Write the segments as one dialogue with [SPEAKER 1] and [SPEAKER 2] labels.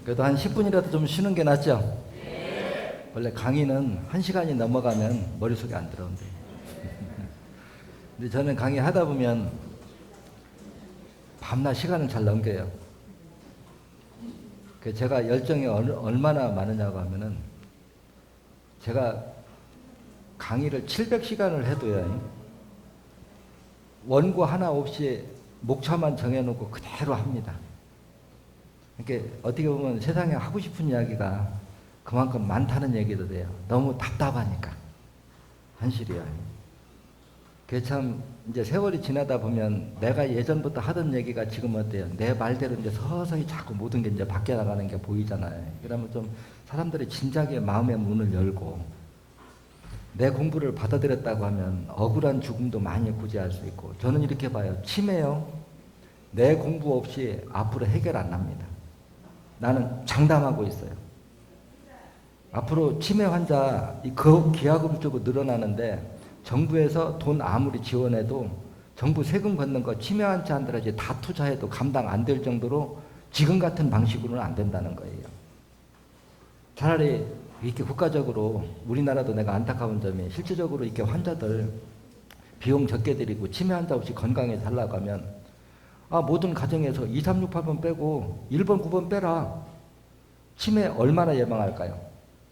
[SPEAKER 1] 그래도 한 10분이라도 좀 쉬는 게 낫죠? 원래 강의는 1시간이 넘어가면 머릿속에 안 들어온대요. 근데 저는 강의 하다 보면 밤낮 시간을 잘 넘겨요. 제가 열정이 얼마나 많으냐고 하면은 제가 강의를 700시간을 해도요, 원고 하나 없이 목차만 정해놓고 그대로 합니다. 그러니까 어떻게 보면 세상에 하고 싶은 이야기가 그만큼 많다는 얘기도 돼요. 너무 답답하니까. 현실이요. 그게 참 이제 세월이 지나다 보면 내가 예전부터 하던 얘기가 지금 어때요? 내 말대로 이제 서서히 자꾸 모든 게 이제 바뀌어 나가는 게 보이잖아요. 그러면 좀 사람들이 진작에 마음의 문을 열고 내 공부를 받아들였다고 하면 억울한 죽음도 많이 구제할 수 있고, 저는 이렇게 봐요. 치매요. 내 공부 없이 앞으로 해결 안 납니다. 나는 장담하고 있어요. 앞으로 치매 환자 기하급수적으로 늘어나는데 정부에서 돈 아무리 지원해도 정부 세금 걷는 거 치매 환자한테 다 투자해도 감당 안 될 정도로 지금 같은 방식으로는 안 된다는 거예요. 차라리 이렇게 국가적으로 우리나라도 내가 안타까운 점이 실질적으로 이렇게 환자들 비용 적게 들이고 치매 환자 없이 건강에 살라고 하면 모든 가정에서 2, 3, 6, 8번 빼고 1번, 9번 빼라. 치매 얼마나 예방할까요?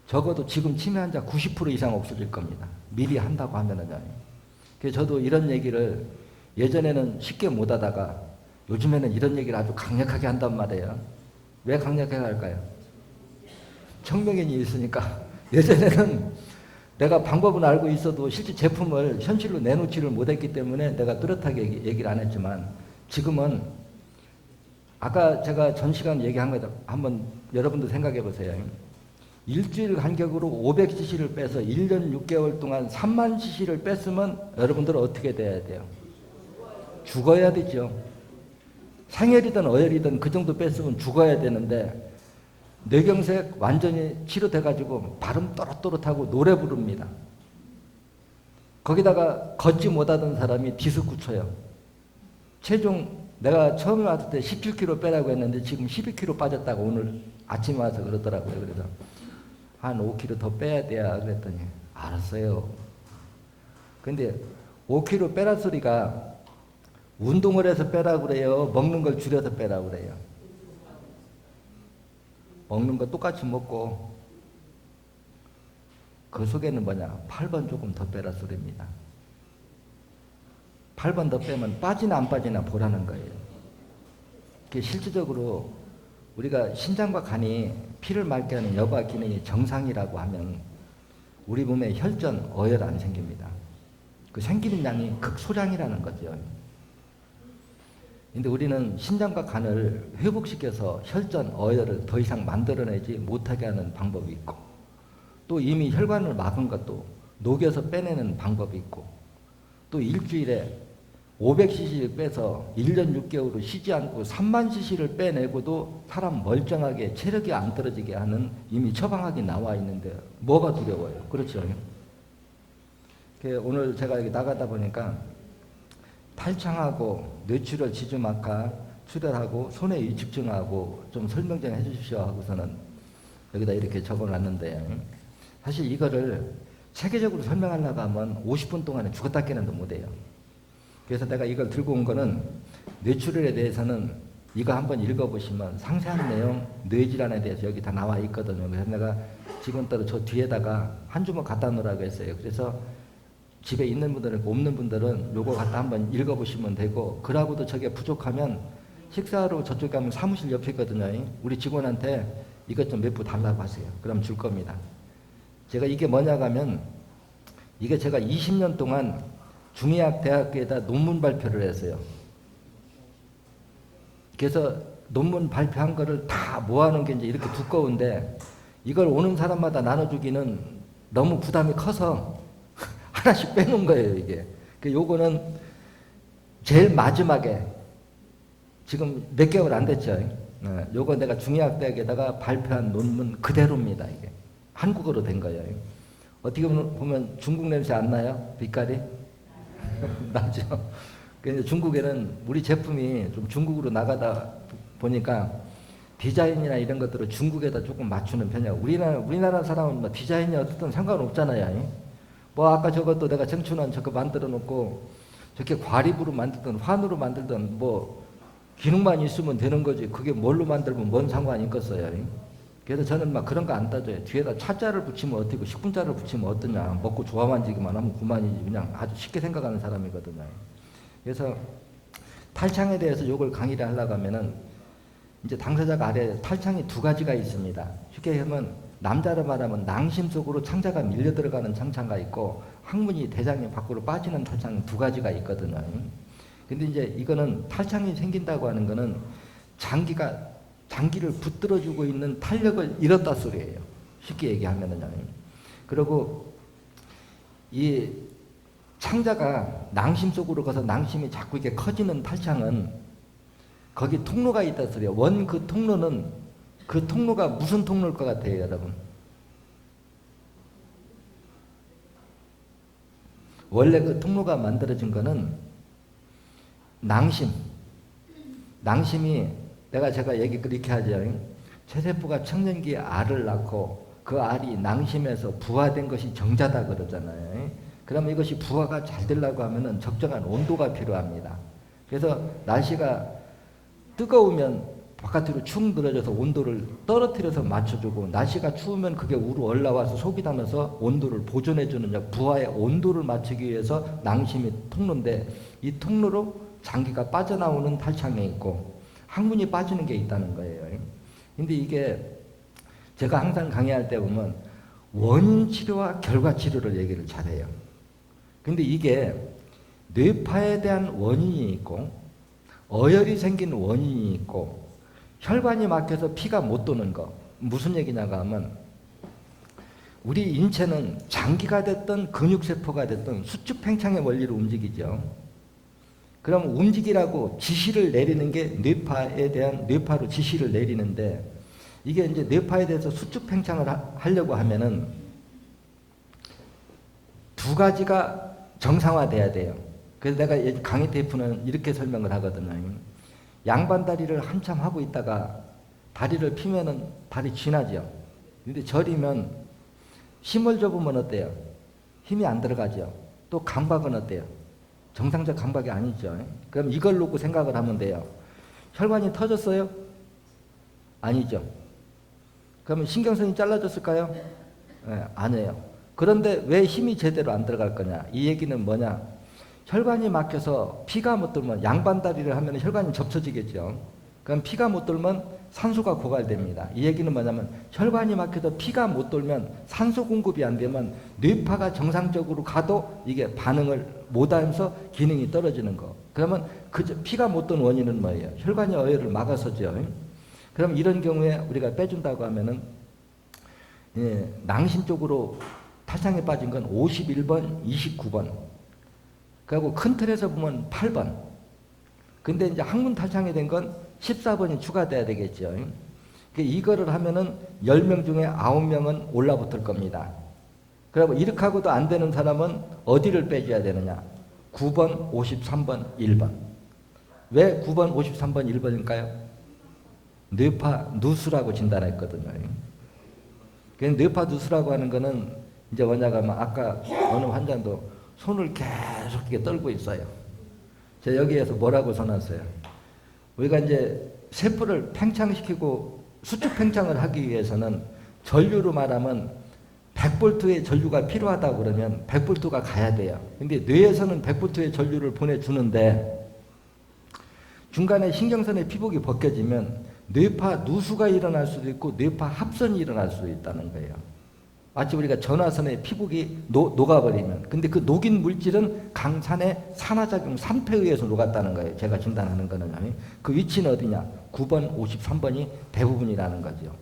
[SPEAKER 1] 적어도 지금 치매 환자 90% 이상 없어질 겁니다. 미리 한다고 하면은요. 그래서 저도 이런 얘기를 예전에는 쉽게 못 하다가 요즘에는 이런 얘기를 아주 강력하게 한단 말이에요. 왜 강력하게 할까요? 청명인이 있으니까. 예전에는 내가 방법은 알고 있어도 실제 제품을 현실로 내놓지를 못했기 때문에 내가 뚜렷하게 얘기를 안 했지만, 지금은 아까 제가 전 시간 얘기한 거 한번 여러분도 생각해 보세요. 일주일 간격으로 500cc를 빼서 1년 6개월 동안 3만 cc를 뺐으면 여러분들은 어떻게 돼야 돼요? 죽어야 되죠. 상열이든 어혈이든 그 정도 뺐으면 죽어야 되는데 뇌경색 완전히 치료돼가지고 발음 또렷또렷하고 노래 부릅니다. 거기다가 걷지 못하던 사람이 디스크 쳐요. 체중 내가 처음에 왔을 때 17kg 빼라고 했는데 지금 12kg 빠졌다고 오늘 아침에 와서 그러더라고요. 그래서 한 5kg 더 빼야 돼야 그랬더니 알았어요. 근데 5kg 빼라 소리가 운동을 해서 빼라고 그래요? 먹는 걸 줄여서 빼라고 그래요? 먹는 거 똑같이 먹고 그 속에는 뭐냐? 8번 조금 더 빼라 소리입니다. 8번 더 빼면 빠지나 안 빠지나 보라는 거예요. 그게 실질적으로 우리가 신장과 간이 피를 맑게 하는 여과 기능이 정상이라고 하면 우리 몸에 혈전, 어혈 안 생깁니다. 그 생기는 양이 극소량이라는 거죠. 근데 우리는 신장과 간을 회복시켜서 혈전, 어혈을 더 이상 만들어내지 못하게 하는 방법이 있고, 또 이미 혈관을 막은 것도 녹여서 빼내는 방법이 있고, 또 일주일에 500cc를 빼서 1년 6개월을 쉬지 않고 3만 cc를 빼내고도 사람 멀쩡하게 체력이 안 떨어지게 하는 이미 처방학이 나와 있는데 뭐가 두려워요? 그렇죠? 오늘 제가 여기 나가다 보니까 탈창하고 뇌출혈 지주막하 출혈하고 손해 위축증하고 좀 설명 좀 해주십시오 하고서는 여기다 이렇게 적어놨는데, 사실 이거를 체계적으로 설명하려고 하면 50분 동안에 죽었다 깨는도 못해요. 그래서 내가 이걸 들고 온 거는 뇌출혈에 대해서는 이거 한번 읽어보시면 상세한 내용, 뇌질환에 대해서 여기 다 나와 있거든요. 그래서 내가 지금부터 저 뒤에다가 한 주먹 갖다 놓으라고 했어요. 그래서 집에 있는 분들은, 없는 분들은 요거 갖다 한번 읽어보시면 되고, 그러고도 저게 부족하면 식사로 저쪽 가면 사무실 옆에 있거든요. 우리 직원한테 이것 좀 몇 부 달라고 하세요. 그럼 줄 겁니다. 제가 이게 뭐냐고 하면, 이게 제가 20년 동안 중의학 대학교에다 논문 발표를 했어요. 그래서 논문 발표한 거를 다 모아놓은 게 이제 이렇게 두꺼운데, 이걸 오는 사람마다 나눠주기는 너무 부담이 커서 하나씩 빼놓은 거예요, 이게. 요거는 제일 마지막에, 지금 몇 개월 안 됐죠. 요거 내가 중의학 대학에다가 발표한 논문 그대로입니다, 이게. 한국어로 된 거예요. 어떻게 보면 중국 냄새 안 나요? 빛깔이? 나죠. 근데 중국에는 우리 제품이 좀 중국으로 나가다 보니까 디자인이나 이런 것들을 중국에다 조금 맞추는 편이야. 우리나라 사람은 뭐 디자인이 어떻든 상관없잖아요. 뭐 아까 저것도 내가 정춘환 저거 만들어 놓고 저렇게 과립으로 만들든 환으로 만들든 뭐 기능만 있으면 되는 거지. 그게 뭘로 만들면 뭔 상관이 있겠어요. 그래서 저는 막 그런 거 안 따져요. 뒤에다 차자를 붙이면 어떻고 10분자를 붙이면 어떠냐. 먹고 좋아만 지기만 하면 그만이지. 그냥 아주 쉽게 생각하는 사람이거든요. 그래서 탈창에 대해서 요걸 강의를 하려고 하면은 이제 당사자가 아래 탈창이 두 가지가 있습니다. 쉽게 하면 남자로 말하면 낭심 속으로 창자가 밀려 들어가는 창자가 있고 항문이 대장이 밖으로 빠지는 탈창 두 가지가 있거든요. 근데 이제 이거는 탈창이 생긴다고 하는 거는 장기를 붙들어주고 있는 탄력을 잃었다 소리예요. 쉽게 얘기하면은요. 그리고 이 창자가 낭심 속으로 가서 낭심이 자꾸 이렇게 커지는 탈창은 거기 통로가 있다 소리예요. 그 통로가 무슨 통로일 것 같아요, 여러분? 원래 그 통로가 만들어진 거는 낭심이 제가 얘기 그렇게 하죠. 최세포가 청년기에 알을 낳고 그 알이 낭심에서 부화된 것이 정자다 그러잖아요. 그러면 이것이 부화가 잘 되려고 하면은 적정한 온도가 필요합니다. 그래서 날씨가 뜨거우면 바깥으로 축 늘어져서 온도를 떨어뜨려서 맞춰주고 날씨가 추우면 그게 우로 올라와서 속이 타면서 온도를 보존해주는 부하의 온도를 맞추기 위해서 낭심이 통로인데 이 통로로 장기가 빠져나오는 탈창이 있고 항문이 빠지는 게 있다는 거예요. 근데 이게 제가 항상 강의할 때 보면 원인 치료와 결과 치료를 얘기를 잘해요. 근데 이게 뇌파에 대한 원인이 있고 어혈이 생긴 원인이 있고 혈관이 막혀서 피가 못 도는 거. 무슨 얘기냐고 하면 우리 인체는 장기가 됐든 근육세포가 됐든 수축팽창의 원리로 움직이죠. 그럼 움직이라고 지시를 내리는 게 뇌파로 지시를 내리는데 이게 이제 뇌파에 대해서 수축팽창을 하려고 하면은 두 가지가 정상화돼야 돼요. 그래서 내가 강의 테이프는 이렇게 설명을 하거든요. 양반 다리를 한참 하고 있다가 다리를 피면은 다리 쥐나죠. 근데 저리면 힘을 줘보면 어때요? 힘이 안 들어가죠. 또 감각은 어때요? 정상적 감각이 아니죠. 그럼 이걸 놓고 생각을 하면 돼요. 혈관이 터졌어요? 아니죠. 그러면 신경선이 잘라졌을까요? 네, 아니에요. 그런데 왜 힘이 제대로 안 들어갈 거냐? 이 얘기는 뭐냐? 혈관이 막혀서 피가 못 돌면 양반다리를 하면 혈관이 접쳐지겠죠. 그럼 피가 못 돌면 산소가 고갈됩니다. 이 얘기는 뭐냐면 혈관이 막혀서 피가 못 돌면 산소 공급이 안 되면 뇌파가 정상적으로 가도 이게 반응을 못하면서 기능이 떨어지는 거. 그러면 피가 못 도는 원인은 뭐예요? 혈관이 어혈을 막아서죠. 그럼 이런 경우에 우리가 빼준다고 하면은 낭심 쪽으로 탈창에 빠진 건 51번, 29번. 그리고 큰 틀에서 보면 8번. 근데 이제 항문 탈창이 된 건 14번이 추가돼야 되겠죠. 이거를 하면은 10명 중에 9명은 올라붙을 겁니다. 그리고 이렇게 하고도 안 되는 사람은 어디를 빼줘야 되느냐? 9번, 53번, 1번. 왜 9번, 53번, 1번일까요? 뇌파 누수라고 진단했거든요. 그래서 뇌파 누수라고 하는 거는 이제 뭐냐고 하면 아까 어느 환자도 손을 계속 이렇게 떨고 있어요. 제가 여기에서 뭐라고 써놨어요? 우리가 이제 세포를 팽창시키고 수축 팽창을 하기 위해서는 전류로 말하면 100볼트의 전류가 필요하다고 그러면 100볼트가 가야 돼요. 근데 뇌에서는 100볼트의 전류를 보내주는데 중간에 신경선의 피복이 벗겨지면 뇌파 누수가 일어날 수도 있고 뇌파 합선이 일어날 수도 있다는 거예요. 마치 우리가 전화선의 피복이 녹아버리면 근데 그 녹인 물질은 강산의 산화작용 산패에 의해서 녹았다는 거예요. 제가 진단하는 거는 그 위치는 어디냐? 9번, 53번이 대부분이라는 거죠.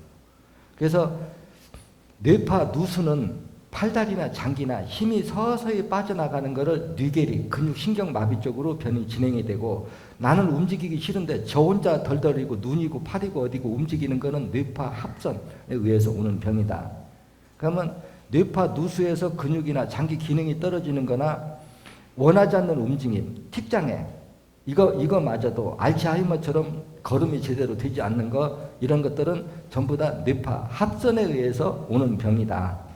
[SPEAKER 1] 그래서 뇌파 누수는 팔다리나 장기나 힘이 서서히 빠져나가는 것을 뇌계리, 근육신경마비 쪽으로 변이 진행이 되고 나는 움직이기 싫은데 저 혼자 덜덜이고 눈이고 팔이고 어디고 움직이는 것은 뇌파 합선에 의해서 오는 병이다. 그러면 뇌파 누수에서 근육이나 장기 기능이 떨어지는 거나 원하지 않는 움직임, 틱장애 이거마저도 알츠하이머처럼 걸음이 제대로 되지 않는 거, 이런 것들은 전부 다 뇌파 합선에 의해서 오는 병이다.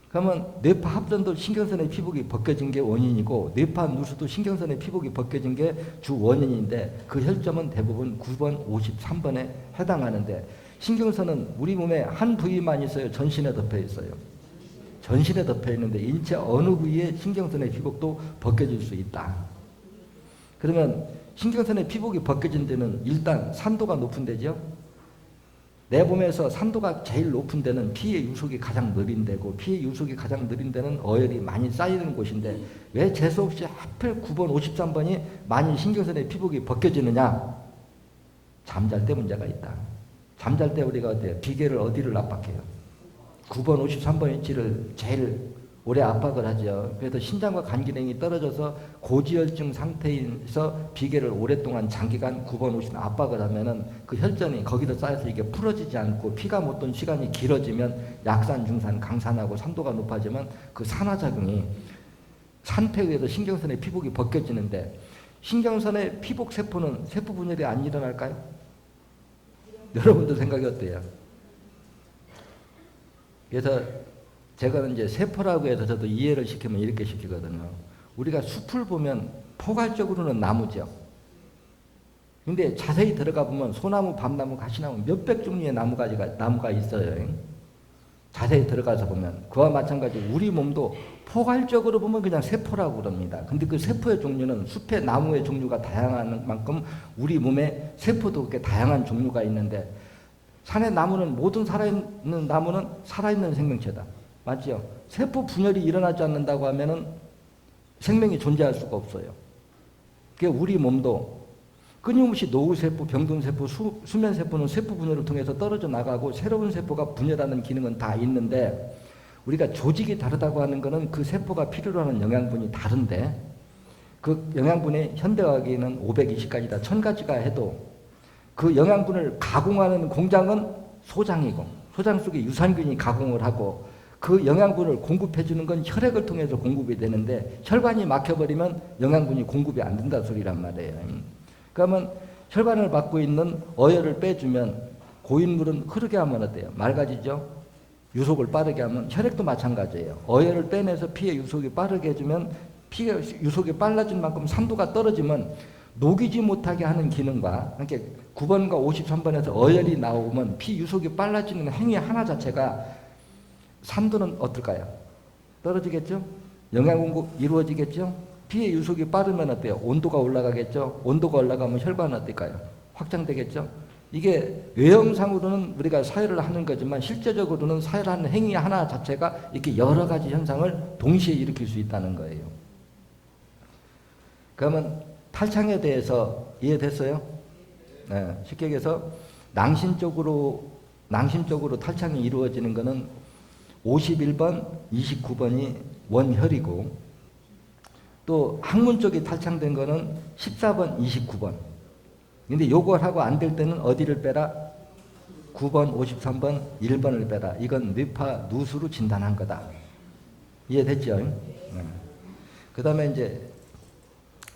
[SPEAKER 1] 그러면 뇌파 합선도 신경선의 피복이 벗겨진 게 원인이고 뇌파 누수도 신경선의 피복이 벗겨진 게 주 원인인데 그 혈점은 대부분 9번, 53번에 해당하는데 신경선은 우리 몸에 한 부위만 있어요? 전신에 덮여 있어요? 전신에 덮여 있는데 인체 어느 부위에 신경선의 피복도 벗겨질 수 있다. 그러면 신경선의 피복이 벗겨진 데는 일단 산도가 높은 데죠. 내 몸에서 산도가 제일 높은 데는 피의 유속이 가장 느린 데고 피의 유속이 가장 느린 데는 어혈이 많이 쌓이는 곳인데 왜 재수 없이 하필 9번, 53번이 많이 신경선의 피복이 벗겨지느냐? 잠잘 때 문제가 있다. 잠잘 때 우리가 어때요? 비계를 어디를 압박해요? 9번, 53번 위치를 제일 오래 압박을 하죠. 그래서 신장과 간 기능이 떨어져서 고지혈증 상태에서 비계를 오랫동안 장기간 9번, 50번 압박을 하면은 그 혈전이 거기다 쌓여서 이게 풀어지지 않고 피가 못 돈 시간이 길어지면 약산, 중산, 강산하고 산도가 높아지면 그 산화작용이 산패에 의해서 신경선의 피복이 벗겨지는데 신경선의 피복 세포는 세포 분열이 안 일어날까요? 여러분들 생각이 어때요? 그래서 제가 이제 세포라고 해서 저도 이해를 시키면 이렇게 시키거든요. 우리가 숲을 보면 포괄적으로는 나무죠. 근데 자세히 들어가 보면 소나무, 밤나무, 가시나무 몇백 종류의 나무가 있어요. 자세히 들어가서 보면 그와 마찬가지 우리 몸도 포괄적으로 보면 그냥 세포라고 그럽니다. 근데 그 세포의 종류는 숲의 나무의 종류가 다양한 만큼 우리 몸에 세포도 그렇게 다양한 종류가 있는데 산의 나무는 모든 살아있는 나무는 살아있는 생명체다. 맞죠? 세포 분열이 일어나지 않는다고 하면은 생명이 존재할 수가 없어요. 그게 우리 몸도 끊임없이 노후세포, 병동세포, 수면세포는 세포 분열을 통해서 떨어져 나가고 새로운 세포가 분열하는 기능은 다 있는데 우리가 조직이 다르다고 하는 것은 그 세포가 필요로 하는 영양분이 다른데 그 영양분의 현대화기는 520가지다, 1000가지가 해도 그 영양분을 가공하는 공장은 소장이고 소장 속에 유산균이 가공을 하고 그 영양분을 공급해 주는 건 혈액을 통해서 공급이 되는데 혈관이 막혀버리면 영양분이 공급이 안 된다 소리란 말이에요. 그러면 혈관을 막고 있는 어혈을 빼주면 고인물은 흐르게 하면 어때요? 맑아지죠? 유속을 빠르게 하면 혈액도 마찬가지예요. 어혈을 빼내서 피의 유속이 빠르게 해주면 피의 유속이 빨라진 만큼 산도가 떨어지면 녹이지 못하게 하는 기능과 그러니까 9번과 53번에서 어혈이 나오면 피 유속이 빨라지는 행위 하나 자체가 산도는 어떨까요? 떨어지겠죠? 영양 공급 이루어지겠죠? 피의 유속이 빠르면 어때요? 온도가 올라가겠죠? 온도가 올라가면 혈관은 어떨까요? 확장되겠죠? 이게 외형상으로는 우리가 사회를 하는 거지만 실제적으로는 사회를 하는 행위 하나 자체가 이렇게 여러 가지 현상을 동시에 일으킬 수 있다는 거예요. 그러면 탈창에 대해서 이해됐어요? 네, 쉽게 얘기해서 낭심적으로 탈창이 이루어지는 것은 51번, 29번이 원혈이고 또 항문 쪽이 탈창된 거는 14번, 29번. 근데 요걸 하고 안 될 때는 어디를 빼라? 9번, 53번, 1번을 빼라. 이건 뇌파 누수로 진단한 거다. 이해됐죠? 네. 그 다음에 이제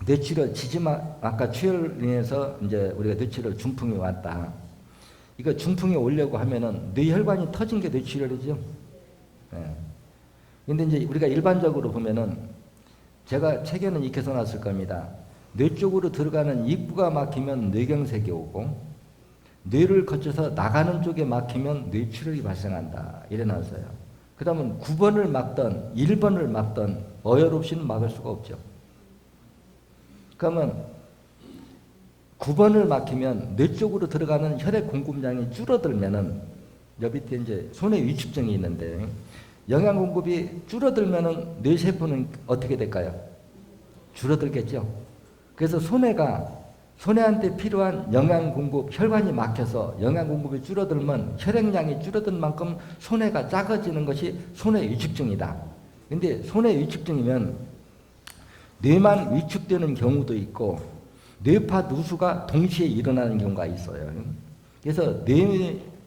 [SPEAKER 1] 뇌출혈, 아까 출혈을 인해서 이제 우리가 뇌출혈 중풍이 왔다. 이거 중풍이 오려고 하면은 뇌혈관이 터진 게 뇌출혈이죠. 근데 이제 우리가 일반적으로 보면은 제가 책에는 이렇게 써놨을 겁니다. 뇌 쪽으로 들어가는 입구가 막히면 뇌경색이 오고 뇌를 거쳐서 나가는 쪽에 막히면 뇌출혈이 발생한다. 이래 놨어요. 그 다음은 9번을 막던 1번을 막던 어혈 없이는 막을 수가 없죠. 그러면 9번을 막히면 뇌 쪽으로 들어가는 혈액 공급량이 줄어들면은 여기 밑에 이제 손의 위축증이 있는데 영양 공급이 줄어들면은 뇌세포는 어떻게 될까요? 줄어들겠죠. 그래서 소뇌한테 필요한 영양 공급, 혈관이 막혀서 영양 공급이 줄어들면 혈액량이 줄어든 만큼 소뇌가 작아지는 것이 소뇌 위축증이다. 근데 소뇌 위축증이면 뇌만 위축되는 경우도 있고 뇌파 누수가 동시에 일어나는 경우가 있어요. 그래서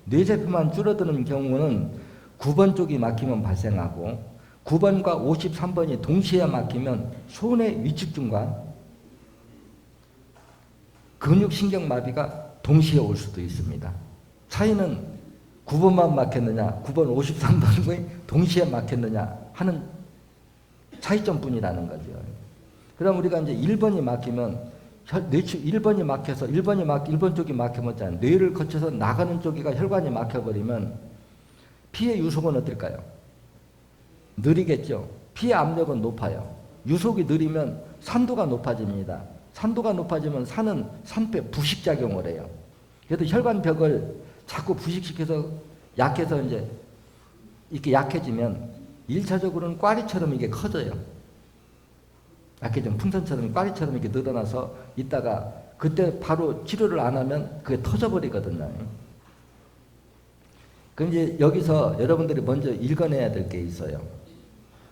[SPEAKER 1] 뇌세포만 줄어드는 경우는 9번 쪽이 막히면 발생하고 9번과 53번이 동시에 막히면 소뇌 위축증과 근육신경마비가 동시에 올 수도 있습니다. 차이는 9번만 막혔느냐, 9번 53번이 동시에 막혔느냐 하는 차이점뿐이라는 거죠. 그럼 우리가 이제 1번이 막히면 1번이 막혀서 1번 쪽이 막히면 뇌를 거쳐서 나가는 쪽이가 혈관이 막혀버리면 피의 유속은 어떨까요? 느리겠죠. 피의 압력은 높아요. 유속이 느리면 산도가 높아집니다. 산도가 높아지면 산은 산패 부식작용을 해요. 그래서 혈관벽을 자꾸 부식시켜서 약해서 이제 이렇게 약해지면 1차적으로는 꽈리처럼 이게 커져요. 약해지면 풍선처럼 꽈리처럼 이렇게 늘어나서 있다가 그때 바로 치료를 안 하면 그게 터져버리거든요. 그럼 이제 여기서 여러분들이 먼저 읽어내야 될 게 있어요.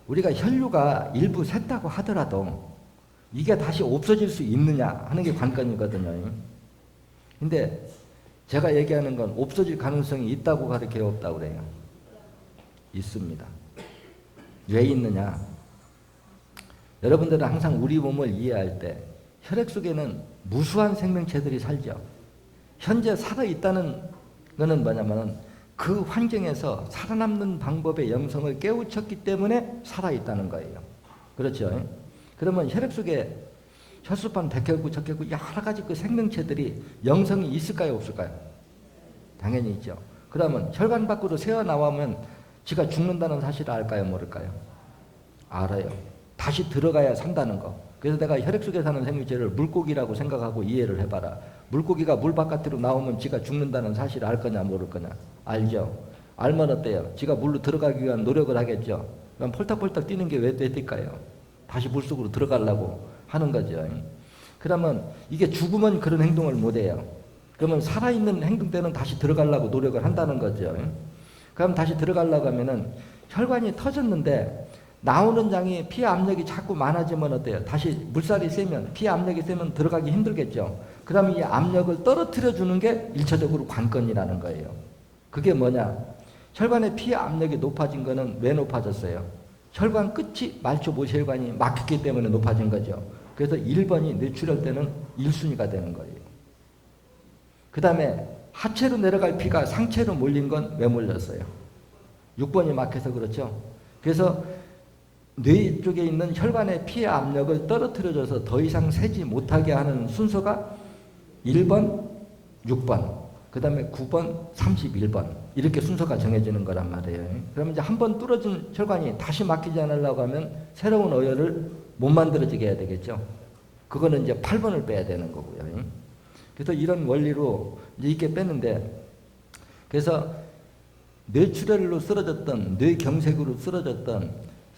[SPEAKER 1] 우리가 혈류가 일부 샜다고 하더라도 이게 다시 없어질 수 있느냐 하는 게 관건이거든요. 근데 제가 얘기하는 건 없어질 가능성이 있다고 가르쳐요, 없다고 그래요? 있습니다. 왜 있느냐? 여러분들은 항상 우리 몸을 이해할 때 혈액 속에는 무수한 생명체들이 살죠. 현재 살아있다는 것은 뭐냐면 그 환경에서 살아남는 방법의 영성을 깨우쳤기 때문에 살아있다는 거예요. 그렇죠? 그러면 혈액 속에 혈소판, 백혈구, 적혈구 여러 가지 그 생명체들이 영성이 있을까요, 없을까요? 당연히 있죠. 그러면 혈관 밖으로 새어나오면 지가 죽는다는 사실을 알까요, 모를까요? 알아요. 다시 들어가야 산다는 거. 그래서 내가 혈액 속에 사는 생명체를 물고기라고 생각하고 이해를 해봐라. 물고기가 물 바깥으로 나오면 지가 죽는다는 사실을 알 거냐, 모를 거냐? 알죠. 알면 어때요? 지가 물로 들어가기 위한 노력을 하겠죠. 그럼 폴딱폴딱 뛰는 게 왜 뛸까요? 다시 물속으로 들어가려고 하는 거죠. 그러면 이게 죽으면 그런 행동을 못해요. 그러면 살아있는 행동 때는 다시 들어가려고 노력을 한다는 거죠. 그럼 다시 들어가려고 하면은 혈관이 터졌는데 나오는 양이 피 압력이 자꾸 많아지면 어때요? 다시 물살이 세면, 피 압력이 세면 들어가기 힘들겠죠. 그러면 이 압력을 떨어뜨려 주는 게 1차적으로 관건이라는 거예요. 그게 뭐냐? 혈관의 피 압력이 높아진 거는 왜 높아졌어요? 혈관 끝이 말초 모세혈관이 막혔기 때문에 높아진 거죠. 그래서 1번이 뇌출혈 때는 1순위가 되는 거예요. 그 다음에 하체로 내려갈 피가 상체로 몰린 건 왜 몰렸어요? 6번이 막혀서 그렇죠. 그래서 뇌 쪽에 있는 혈관의 피의 압력을 떨어뜨려줘서 더 이상 새지 못하게 하는 순서가 1번, 6번, 그 다음에 9번, 31번 이렇게 순서가 정해지는 거란 말이에요. 그러면 이제 한번 뚫어진 혈관이 다시 막히지 않으려고 하면 새로운 어혈을 못 만들어지게 해야 되겠죠. 그거는 이제 8번을 빼야 되는 거고요. 그래서 이런 원리로 이제 이렇게 빼는데, 그래서 뇌출혈로 쓰러졌던, 뇌경색으로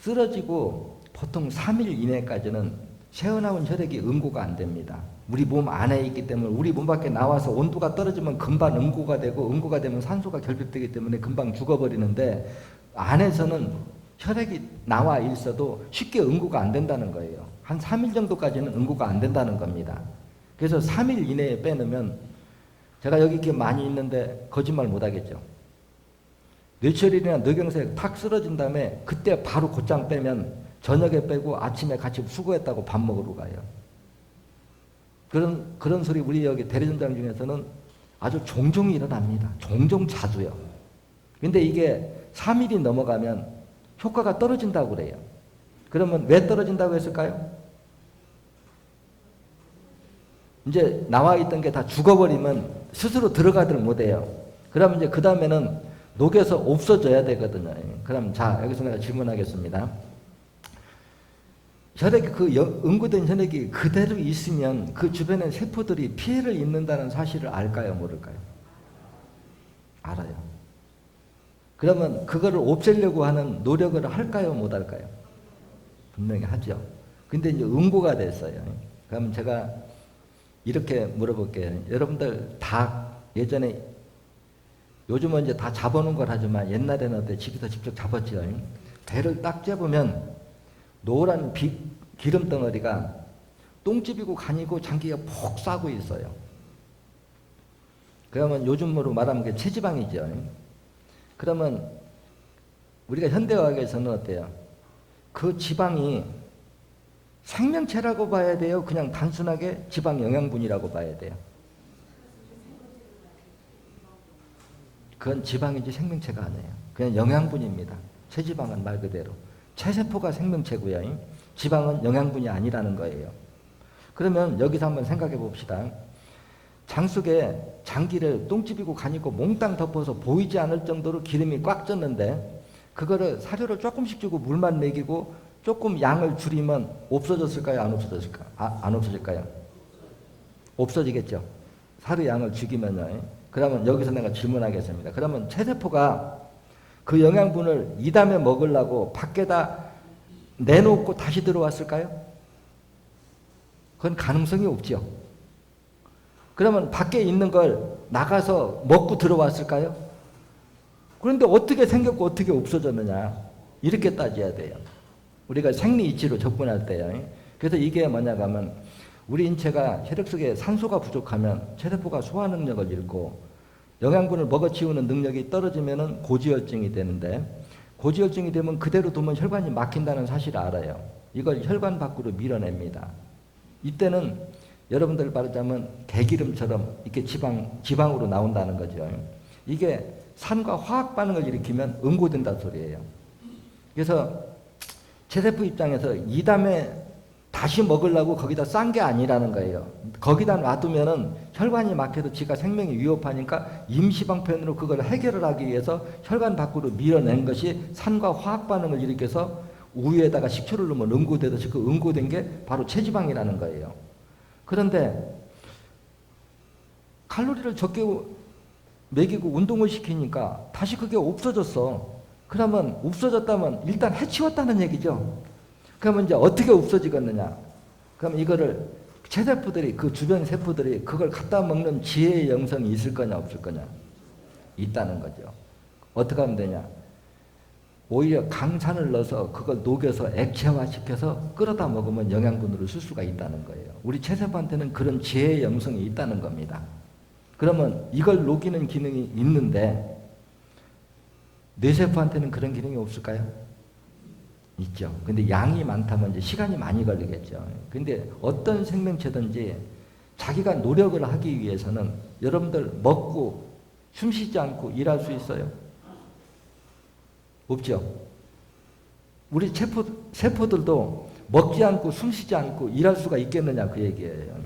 [SPEAKER 1] 쓰러지고 보통 3일 이내까지는 새어나온 혈액이 응고가 안 됩니다. 우리 몸 안에 있기 때문에 우리 몸 밖에 나와서 온도가 떨어지면 금방 응고가 되고, 응고가 되면 산소가 결핍되기 때문에 금방 죽어버리는데, 안에서는 혈액이 나와 있어도 쉽게 응고가 안 된다는 거예요. 한 3일 정도까지는 응고가 안 된다는 겁니다. 그래서 3일 이내에 빼놓으면, 제가 여기 이렇게 많이 있는데 거짓말 못 하겠죠. 뇌출혈이나 뇌경색 탁 쓰러진 다음에 그때 바로 곧장 빼면 저녁에 빼고 아침에 같이 수고했다고 밥 먹으러 가요. 그런 소리 우리 여기 대리전장 중에서는 아주 종종 일어납니다. 종종 자주요. 근데 이게 3일이 넘어가면 효과가 떨어진다고 그래요. 그러면 왜 떨어진다고 했을까요? 이제 나와 있던 게 다 죽어버리면 스스로 들어가들 못해요. 그러면 이제 그 다음에는 녹여서 없어져야 되거든요. 그럼 자, 여기서 내가 질문하겠습니다. 혈액, 응고된 혈액이 그대로 있으면 그 주변의 세포들이 피해를 입는다는 사실을 알까요, 모를까요? 알아요. 그러면 그거를 없애려고 하는 노력을 할까요, 못 할까요? 분명히 하죠. 근데 이제 응고가 됐어요. 그럼 제가 이렇게 물어볼게요. 여러분들 다 예전에, 요즘은 이제 다 잡아놓은 걸 하지만 옛날에는 어때? 집에서 직접 잡았죠. 배를 딱 잡으면 노란 기름 덩어리가 똥집이고 간이고 장기가 폭 싸고 있어요. 그러면 요즘으로 말하면 그게 체지방이죠. 그러면 우리가 현대의학에서는 어때요? 그 지방이 생명체라고 봐야 돼요? 그냥 단순하게 지방 영양분이라고 봐야 돼요? 그건 지방인지 생명체가 아니에요. 그냥 영양분입니다. 체지방은 말 그대로. 체세포가 생명체고요. 지방은 영양분이 아니라는 거예요. 그러면 여기서 한번 생각해 봅시다. 장 속에 장기를 똥집이고 간 있고 몽땅 덮어서 보이지 않을 정도로 기름이 꽉 쪘는데 그거를 사료를 조금씩 주고 물만 먹이고 조금 양을 줄이면 없어졌을까요? 안 없어졌을까요? 안 없어질까요? 없어지겠죠. 사료 양을 죽이면요. 그러면 여기서 내가 질문하겠습니다. 그러면 체세포가 그 영양분을 이 다음에 먹으려고 밖에다 내놓고 다시 들어왔을까요? 그건 가능성이 없죠. 그러면 밖에 있는 걸 나가서 먹고 들어왔을까요? 그런데 어떻게 생겼고 어떻게 없어졌느냐 이렇게 따져야 돼요. 우리가 생리 이치로 접근할 때요. 그래서 이게 뭐냐고 하면 우리 인체가 혈액 속에 산소가 부족하면 체세포가 소화 능력을 잃고 영양분을 먹어치우는 능력이 떨어지면 고지혈증이 되는데 고지혈증이 되면 그대로 두면 혈관이 막힌다는 사실을 알아요. 이걸 혈관 밖으로 밀어냅니다. 이때는 여러분들 말하자면 개기름처럼 이렇게 지방으로 나온다는 거죠. 이게 산과 화학 반응을 일으키면 응고된다 소리예요. 그래서 체세포 입장에서 이 다음에 다시 먹으려고 거기다 싼 게 아니라는 거예요. 거기다 놔두면은 혈관이 막혀서 지가 생명이 위협하니까 임시방편으로 그걸 해결을 하기 위해서 혈관 밖으로 밀어낸 것이 산과 화학 반응을 일으켜서 우유에다가 식초를 넣으면 응고되듯이 그 응고된 게 바로 체지방이라는 거예요. 그런데 칼로리를 적게 먹이고 운동을 시키니까 다시 그게 없어졌어. 그러면 없어졌다면 일단 해치웠다는 얘기죠. 그러면 이제 어떻게 없어지겠느냐? 그럼 이거를 체세포들이 그 주변 세포들이 그걸 갖다 먹는 지혜의 영성이 있을 거냐 없을 거냐? 있다는 거죠. 어떻게 하면 되냐? 오히려 강산을 넣어서 그걸 녹여서 액체화시켜서 끓여다 먹으면 영양분으로 쓸 수가 있다는 거예요. 우리 체세포한테는 그런 지혜의 영성이 있다는 겁니다. 그러면 이걸 녹이는 기능이 있는데 뇌세포한테는 그런 기능이 없을까요? 있죠. 근데 양이 많다면 이제 시간이 많이 걸리겠죠. 근데 어떤 생명체든지 자기가 노력을 하기 위해서는 여러분들 먹고 숨 쉬지 않고 일할 수 있어요? 없죠. 우리 세포들도 먹지 않고 숨 쉬지 않고 일할 수가 있겠느냐 그 얘기예요.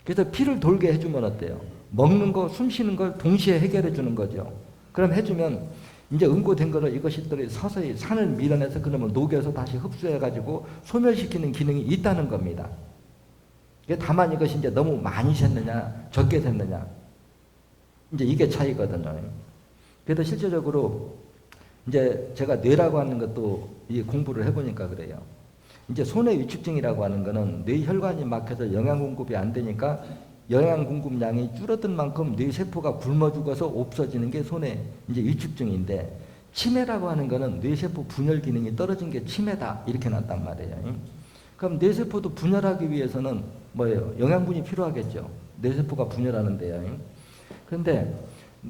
[SPEAKER 1] 그래서 피를 돌게 해주면 어때요? 먹는 거, 숨 쉬는 걸 동시에 해결해 주는 거죠. 그럼 해주면 이제 응고된 거를 이것들이 서서히 산을 밀어내서 그러면 녹여서 다시 흡수해가지고 소멸시키는 기능이 있다는 겁니다. 다만 이것이 이제 너무 많이 샜느냐, 적게 샜느냐. 이제 이게 차이거든요. 그래서 실제적으로 이제 제가 뇌라고 하는 것도 이 공부를 해보니까 그래요. 이제 손해 위축증이라고 하는 거는 뇌 혈관이 막혀서 영양 공급이 안 되니까 영양 공급량이 줄어든 만큼 뇌 세포가 굶어 죽어서 없어지는 게 손해 이제 위축증인데 치매라고 하는 거는 뇌 세포 분열 기능이 떨어진 게 치매다 이렇게 났단 말이에요. 그럼 뇌 세포도 분열하기 위해서는 뭐예요? 영양분이 필요하겠죠. 뇌 세포가 분열하는데요. 그런데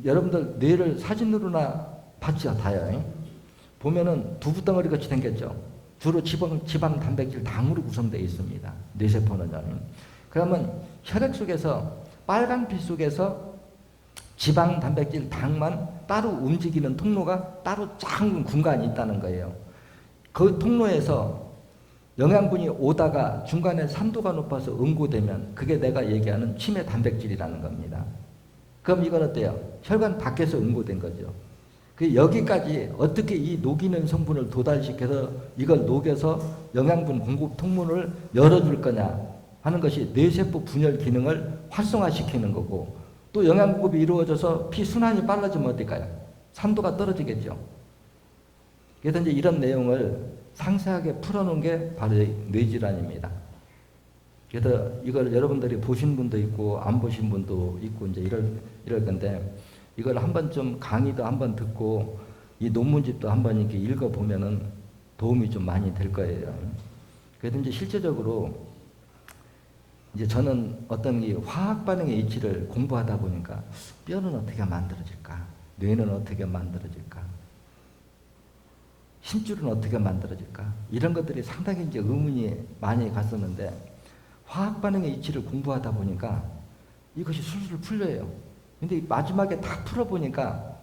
[SPEAKER 1] 여러분들 뇌를 사진으로나 봤죠, 다요. 보면은 두부 덩어리 같이 생겼죠. 주로 지방, 단백질, 당으로 구성되어 있습니다. 뇌 세포는요. 그러면 혈액 속에서 빨간 피 속에서 지방, 단백질, 당만 따로 움직이는 통로가 따로 작은 공간이 있다는 거예요. 그 통로에서 영양분이 오다가 중간에 산도가 높아서 응고되면 그게 내가 얘기하는 치매 단백질이라는 겁니다. 그럼 이건 어때요? 혈관 밖에서 응고된 거죠. 그 여기까지 어떻게 이 녹이는 성분을 도달시켜서 이걸 녹여서 영양분 공급 통로를 열어줄 거냐 하는 것이 뇌세포 분열 기능을 활성화시키는 거고 또 영양 공급이 이루어져서 피 순환이 빨라지면 어떨까요? 산도가 떨어지겠죠. 그래서 이제 이런 내용을 상세하게 풀어놓은 게 바로 뇌질환입니다. 그래서 이걸 여러분들이 보신 분도 있고 안 보신 분도 있고 이제 이럴 건데 이걸 한번 좀 강의도 한번 듣고 이 논문집도 한번 이렇게 읽어보면은 도움이 좀 많이 될 거예요. 그래서 이제 실제적으로 이제 저는 어떤 이 화학 반응의 이치를 공부하다 보니까 뼈는 어떻게 만들어질까? 뇌는 어떻게 만들어질까? 심줄은 어떻게 만들어질까? 이런 것들이 상당히 이제 의문이 많이 갔었는데 화학 반응의 이치를 공부하다 보니까 이것이 술술 풀려요. 근데 마지막에 다 풀어보니까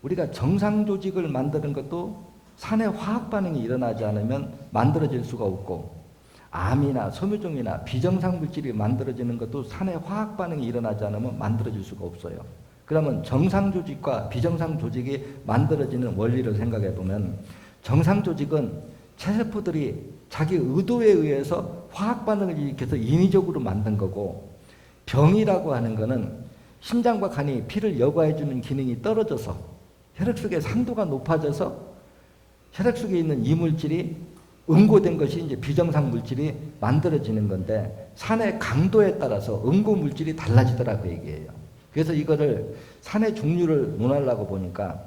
[SPEAKER 1] 우리가 정상 조직을 만드는 것도 산의 화학 반응이 일어나지 않으면 만들어질 수가 없고, 암이나 섬유종이나 비정상 물질이 만들어지는 것도 산의 화학 반응이 일어나지 않으면 만들어질 수가 없어요. 그러면 정상 조직과 비정상 조직이 만들어지는 원리를 생각해 보면, 정상 조직은 체세포들이 자기 의도에 의해서 화학 반응을 일으켜서 인위적으로 만든 거고, 병이라고 하는 거는 심장과 간이 피를 여과해 주는 기능이 떨어져서 혈액 속의 산도가 높아져서 혈액 속에 있는 이물질이 응고된 것이 이제 비정상 물질이 만들어지는 건데, 산의 강도에 따라서 응고 물질이 달라지더라고 얘기해요. 그래서 이거를 산의 종류를 논하려고 보니까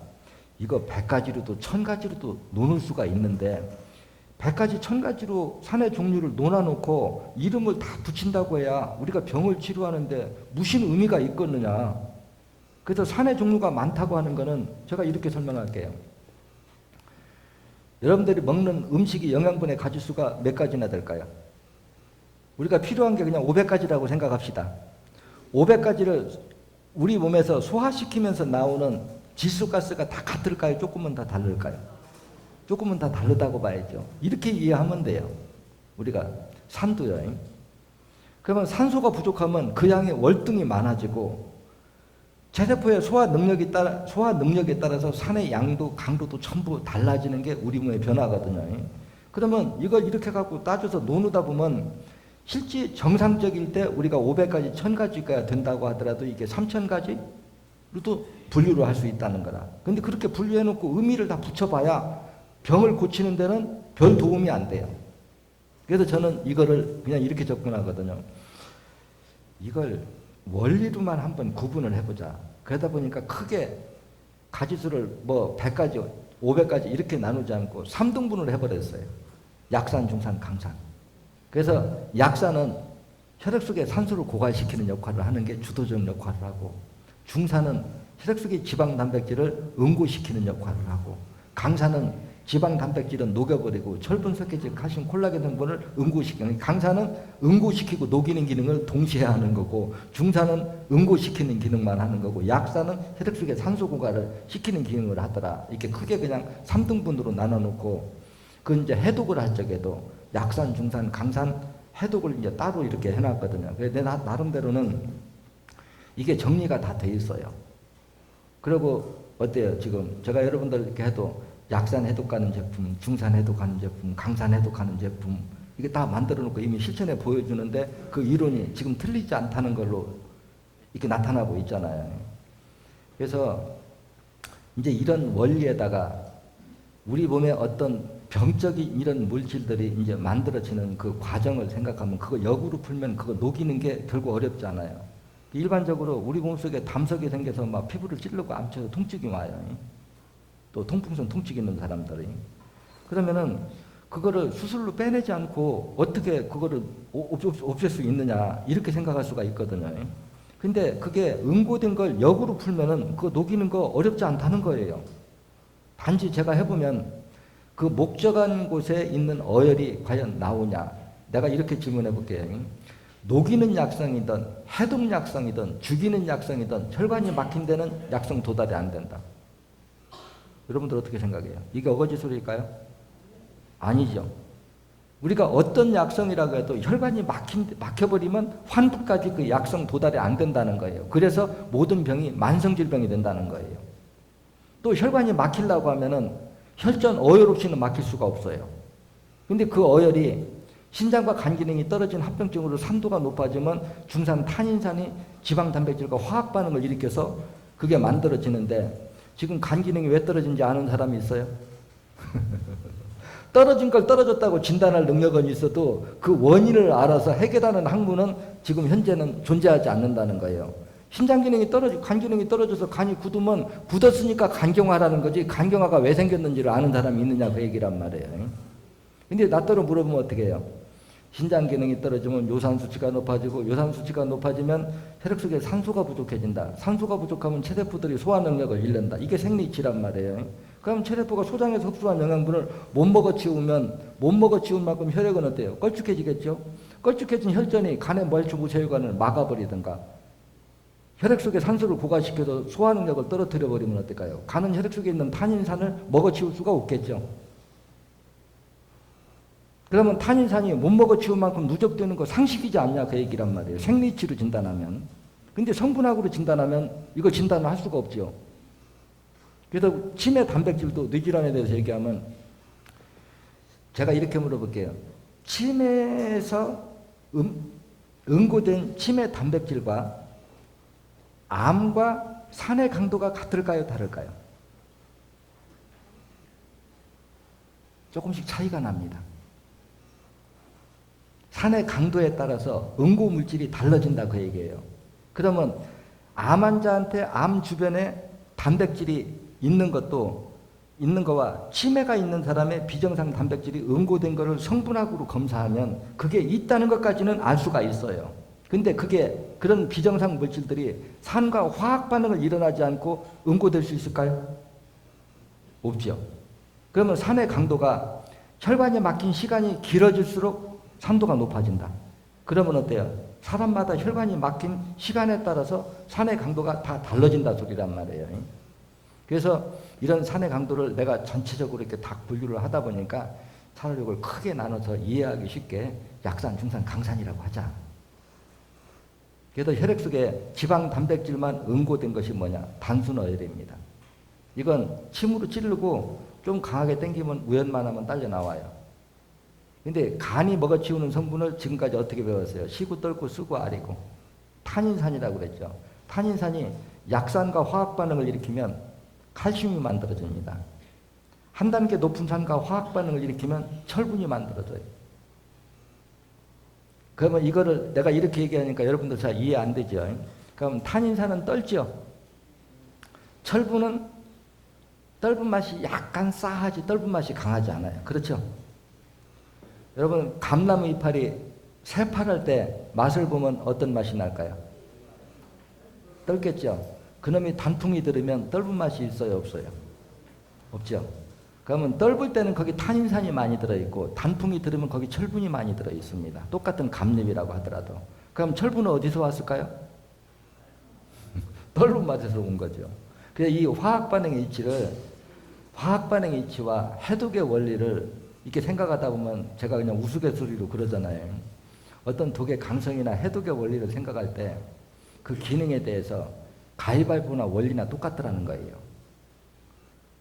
[SPEAKER 1] 이거 100가지로도 1000가지로도 논을 수가 있는데, 100가지 1000가지로 산의 종류를 논아놓고 이름을 다 붙인다고 해야 우리가 병을 치료하는데 무슨 의미가 있겠느냐. 그래서 산의 종류가 많다고 하는 거는 제가 이렇게 설명할게요. 여러분들이 먹는 음식이 영양분의 가지수가 몇 가지나 될까요? 우리가 필요한 게 그냥 500가지라고 생각합시다. 500가지를 우리 몸에서 소화시키면서 나오는 질소가스가 다 같을까요? 조금은 다 다를까요? 조금은 다 다르다고 봐야죠. 이렇게 이해하면 돼요. 우리가 산도요. 그러면 산소가 부족하면 그 양의 월등히 많아지고, 체세포의 소화 능력에 따라서 산의 양도 강도도 전부 달라지는 게 우리 몸의 변화거든요. 그러면 이걸 이렇게 갖고 따져서 노누다 보면 실제 정상적일 때 우리가 500가지, 1000가지가 된다고 하더라도 이게 3000가지로도 분류를 할 수 있다는 거라. 근데 그렇게 분류해놓고 의미를 다 붙여봐야 병을 고치는 데는 별 도움이 안 돼요. 그래서 저는 이거를 그냥 이렇게 접근하거든요. 이걸 원리로만 한번 구분을 해보자. 그러다 보니까 크게 가지수를 뭐 100가지, 500가지 이렇게 나누지 않고 3등분을 해버렸어요. 약산, 중산, 강산. 그래서 약산은 혈액 속에 산소를 고갈시키는 역할을 하는 게 주도적 역할을 하고, 중산은 혈액 속의 지방 단백질을 응고시키는 역할을 하고, 강산은 지방 단백질은 녹여버리고 철분, 석회질, 칼슘, 콜라겐 성분을 응고시키는, 강산은 응고시키고 녹이는 기능을 동시에 하는 거고, 중산은 응고시키는 기능만 하는 거고, 약산은 혈액 속에 산소 고갈을 시키는 기능을 하더라. 이렇게 크게 그냥 3등분으로 나눠놓고, 그 이제 해독을 할 적에도 약산, 중산, 강산 해독을 이제 따로 이렇게 해놨거든요. 그래서 내 나름대로는 이게 정리가 다 돼 있어요. 그리고 어때요? 지금 제가 여러분들 이렇게 해도 약산 해독하는 제품, 중산 해독하는 제품, 강산 해독하는 제품, 이게 다 만들어 놓고 이미 실천해 보여주는데 그 이론이 지금 틀리지 않다는 걸로 이렇게 나타나고 있잖아요. 그래서 이제 이런 원리에다가 우리 몸에 어떤 병적인 이런 물질들이 이제 만들어지는 그 과정을 생각하면, 그거 역으로 풀면 그거 녹이는 게 결국 어렵지 않아요. 일반적으로 우리 몸속에 담석이 생겨서 막 피부를 찌르고 암쳐서 통증이 와요. 또 통풍선 통증 있는 사람들이. 그러면은 그거를 수술로 빼내지 않고 어떻게 그거를 없앨 수 있느냐, 이렇게 생각할 수가 있거든요. 근데 그게 응고된 걸 역으로 풀면은 그거 녹이는 거 어렵지 않다는 거예요. 단지 제가 해보면 그 목적한 곳에 있는 어혈이 과연 나오냐. 내가 이렇게 질문해 볼게요. 녹이는 약성이든 해독 약성이든 죽이는 약성이든 혈관이 막힌 데는 약성 도달이 안 된다. 여러분들 어떻게 생각해요? 이게 어거지 소리일까요? 아니죠. 우리가 어떤 약성이라고 해도 혈관이 막혀버리면 환부까지 그 약성 도달이 안 된다는 거예요. 그래서 모든 병이 만성질병이 된다는 거예요. 또 혈관이 막히려고 하면은 혈전 어혈 없이는 막힐 수가 없어요. 근데 그 어혈이 신장과 간 기능이 떨어진 합병증으로 산도가 높아지면 중산 탄인산이 지방 단백질과 화학 반응을 일으켜서 그게 만들어지는데, 지금 간 기능이 왜 떨어진지 아는 사람이 있어요? 떨어진 걸 떨어졌다고 진단할 능력은 있어도 그 원인을 알아서 해결하는 학문은 지금 현재는 존재하지 않는다는 거예요. 심장 기능이 간 기능이 떨어져서 간이 굳으면 굳었으니까 간경화라는 거지, 간경화가 왜 생겼는지를 아는 사람이 있느냐, 그 얘기란 말이에요. 근데 나더러 물어보면 어떻게 해요? 신장 기능이 떨어지면 요산 수치가 높아지고, 요산 수치가 높아지면 혈액 속에 산소가 부족해진다. 산소가 부족하면 체세포들이 소화 능력을 잃는다. 이게 생리치란 말이에요. 그럼 체세포가 소장에서 흡수한 영양분을 못 먹어 치우면, 못 먹어 치운 만큼 혈액은 어때요? 걸쭉해지겠죠? 걸쭉해진 혈전이 간의 멀추 무체혈관을 막아버리든가, 혈액 속에 산소를 고갈시켜서 소화 능력을 떨어뜨려 버리면 어떨까요? 간은 혈액 속에 있는 탄인산을 먹어치울 수가 없겠죠. 그러면 탄인산이 못 먹어치운 만큼 누적되는 거 상식이지 않냐 그 얘기란 말이에요. 생리치로 진단하면. 근데 성분학으로 진단하면 이거 진단을 할 수가 없죠. 그래서 치매 단백질도 뇌질환에 대해서 얘기하면 제가 이렇게 물어볼게요. 치매에서 응고된 치매 단백질과 암과 산의 강도가 같을까요? 다를까요? 조금씩 차이가 납니다. 산의 강도에 따라서 응고 물질이 달라진다 그 얘기예요. 그러면 암 환자한테 암 주변에 단백질이 있는 거와 치매가 있는 사람의 비정상 단백질이 응고된 것을 성분학으로 검사하면 그게 있다는 것까지는 알 수가 있어요. 근데 그런 비정상 물질들이 산과 화학 반응을 일어나지 않고 응고될 수 있을까요? 없죠. 그러면 산의 강도가 혈관에 막힌 시간이 길어질수록 산도가 높아진다. 그러면 어때요? 사람마다 혈관이 막힌 시간에 따라서 산의 강도가 다 달라진다 소리란 말이에요. 그래서 이런 산의 강도를 내가 전체적으로 이렇게 다 분류를 하다 보니까 차라리 이걸 크게 나눠서 이해하기 쉽게 약산, 중산, 강산이라고 하자. 그래서 혈액 속에 지방 단백질만 응고된 것이 뭐냐? 단순어혈입니다. 이건 침으로 찌르고 좀 강하게 당기면 우연만 하면 딸려 나와요. 근데 간이 먹어치우는 성분을 지금까지 어떻게 배웠어요? 시고, 떫고, 쓰고, 아리고. 탄인산이라고 그랬죠. 탄인산이 약산과 화학 반응을 일으키면 칼슘이 만들어집니다. 한 단계 높은 산과 화학 반응을 일으키면 철분이 만들어져요. 그러면 이거를 내가 이렇게 얘기하니까 여러분들 잘 이해 안 되죠? 그럼 탄인산은 떫죠? 철분은 떫은 맛이 약간 싸하지 떫은 맛이 강하지 않아요. 그렇죠? 여러분 감나무 이파리 새파랄 때 맛을 보면 어떤 맛이 날까요? 떫겠죠? 그놈이 단풍이 들으면 떫은 맛이 있어요? 없어요? 없죠? 그러면 떫을 때는 거기 탄인산이 많이 들어있고 단풍이 들으면 거기 철분이 많이 들어있습니다. 똑같은 감잎이라고 하더라도. 그럼 철분은 어디서 왔을까요? 떫은 맛에서 온 거죠. 그래서 이 화학 반응의 이치와 해독의 원리를 이렇게 생각하다 보면 제가 그냥 우스갯소리로 그러잖아요. 어떤 독의 강성이나 해독의 원리를 생각할 때 그 기능에 대해서 가위바위보나 원리나 똑같더라는 거예요.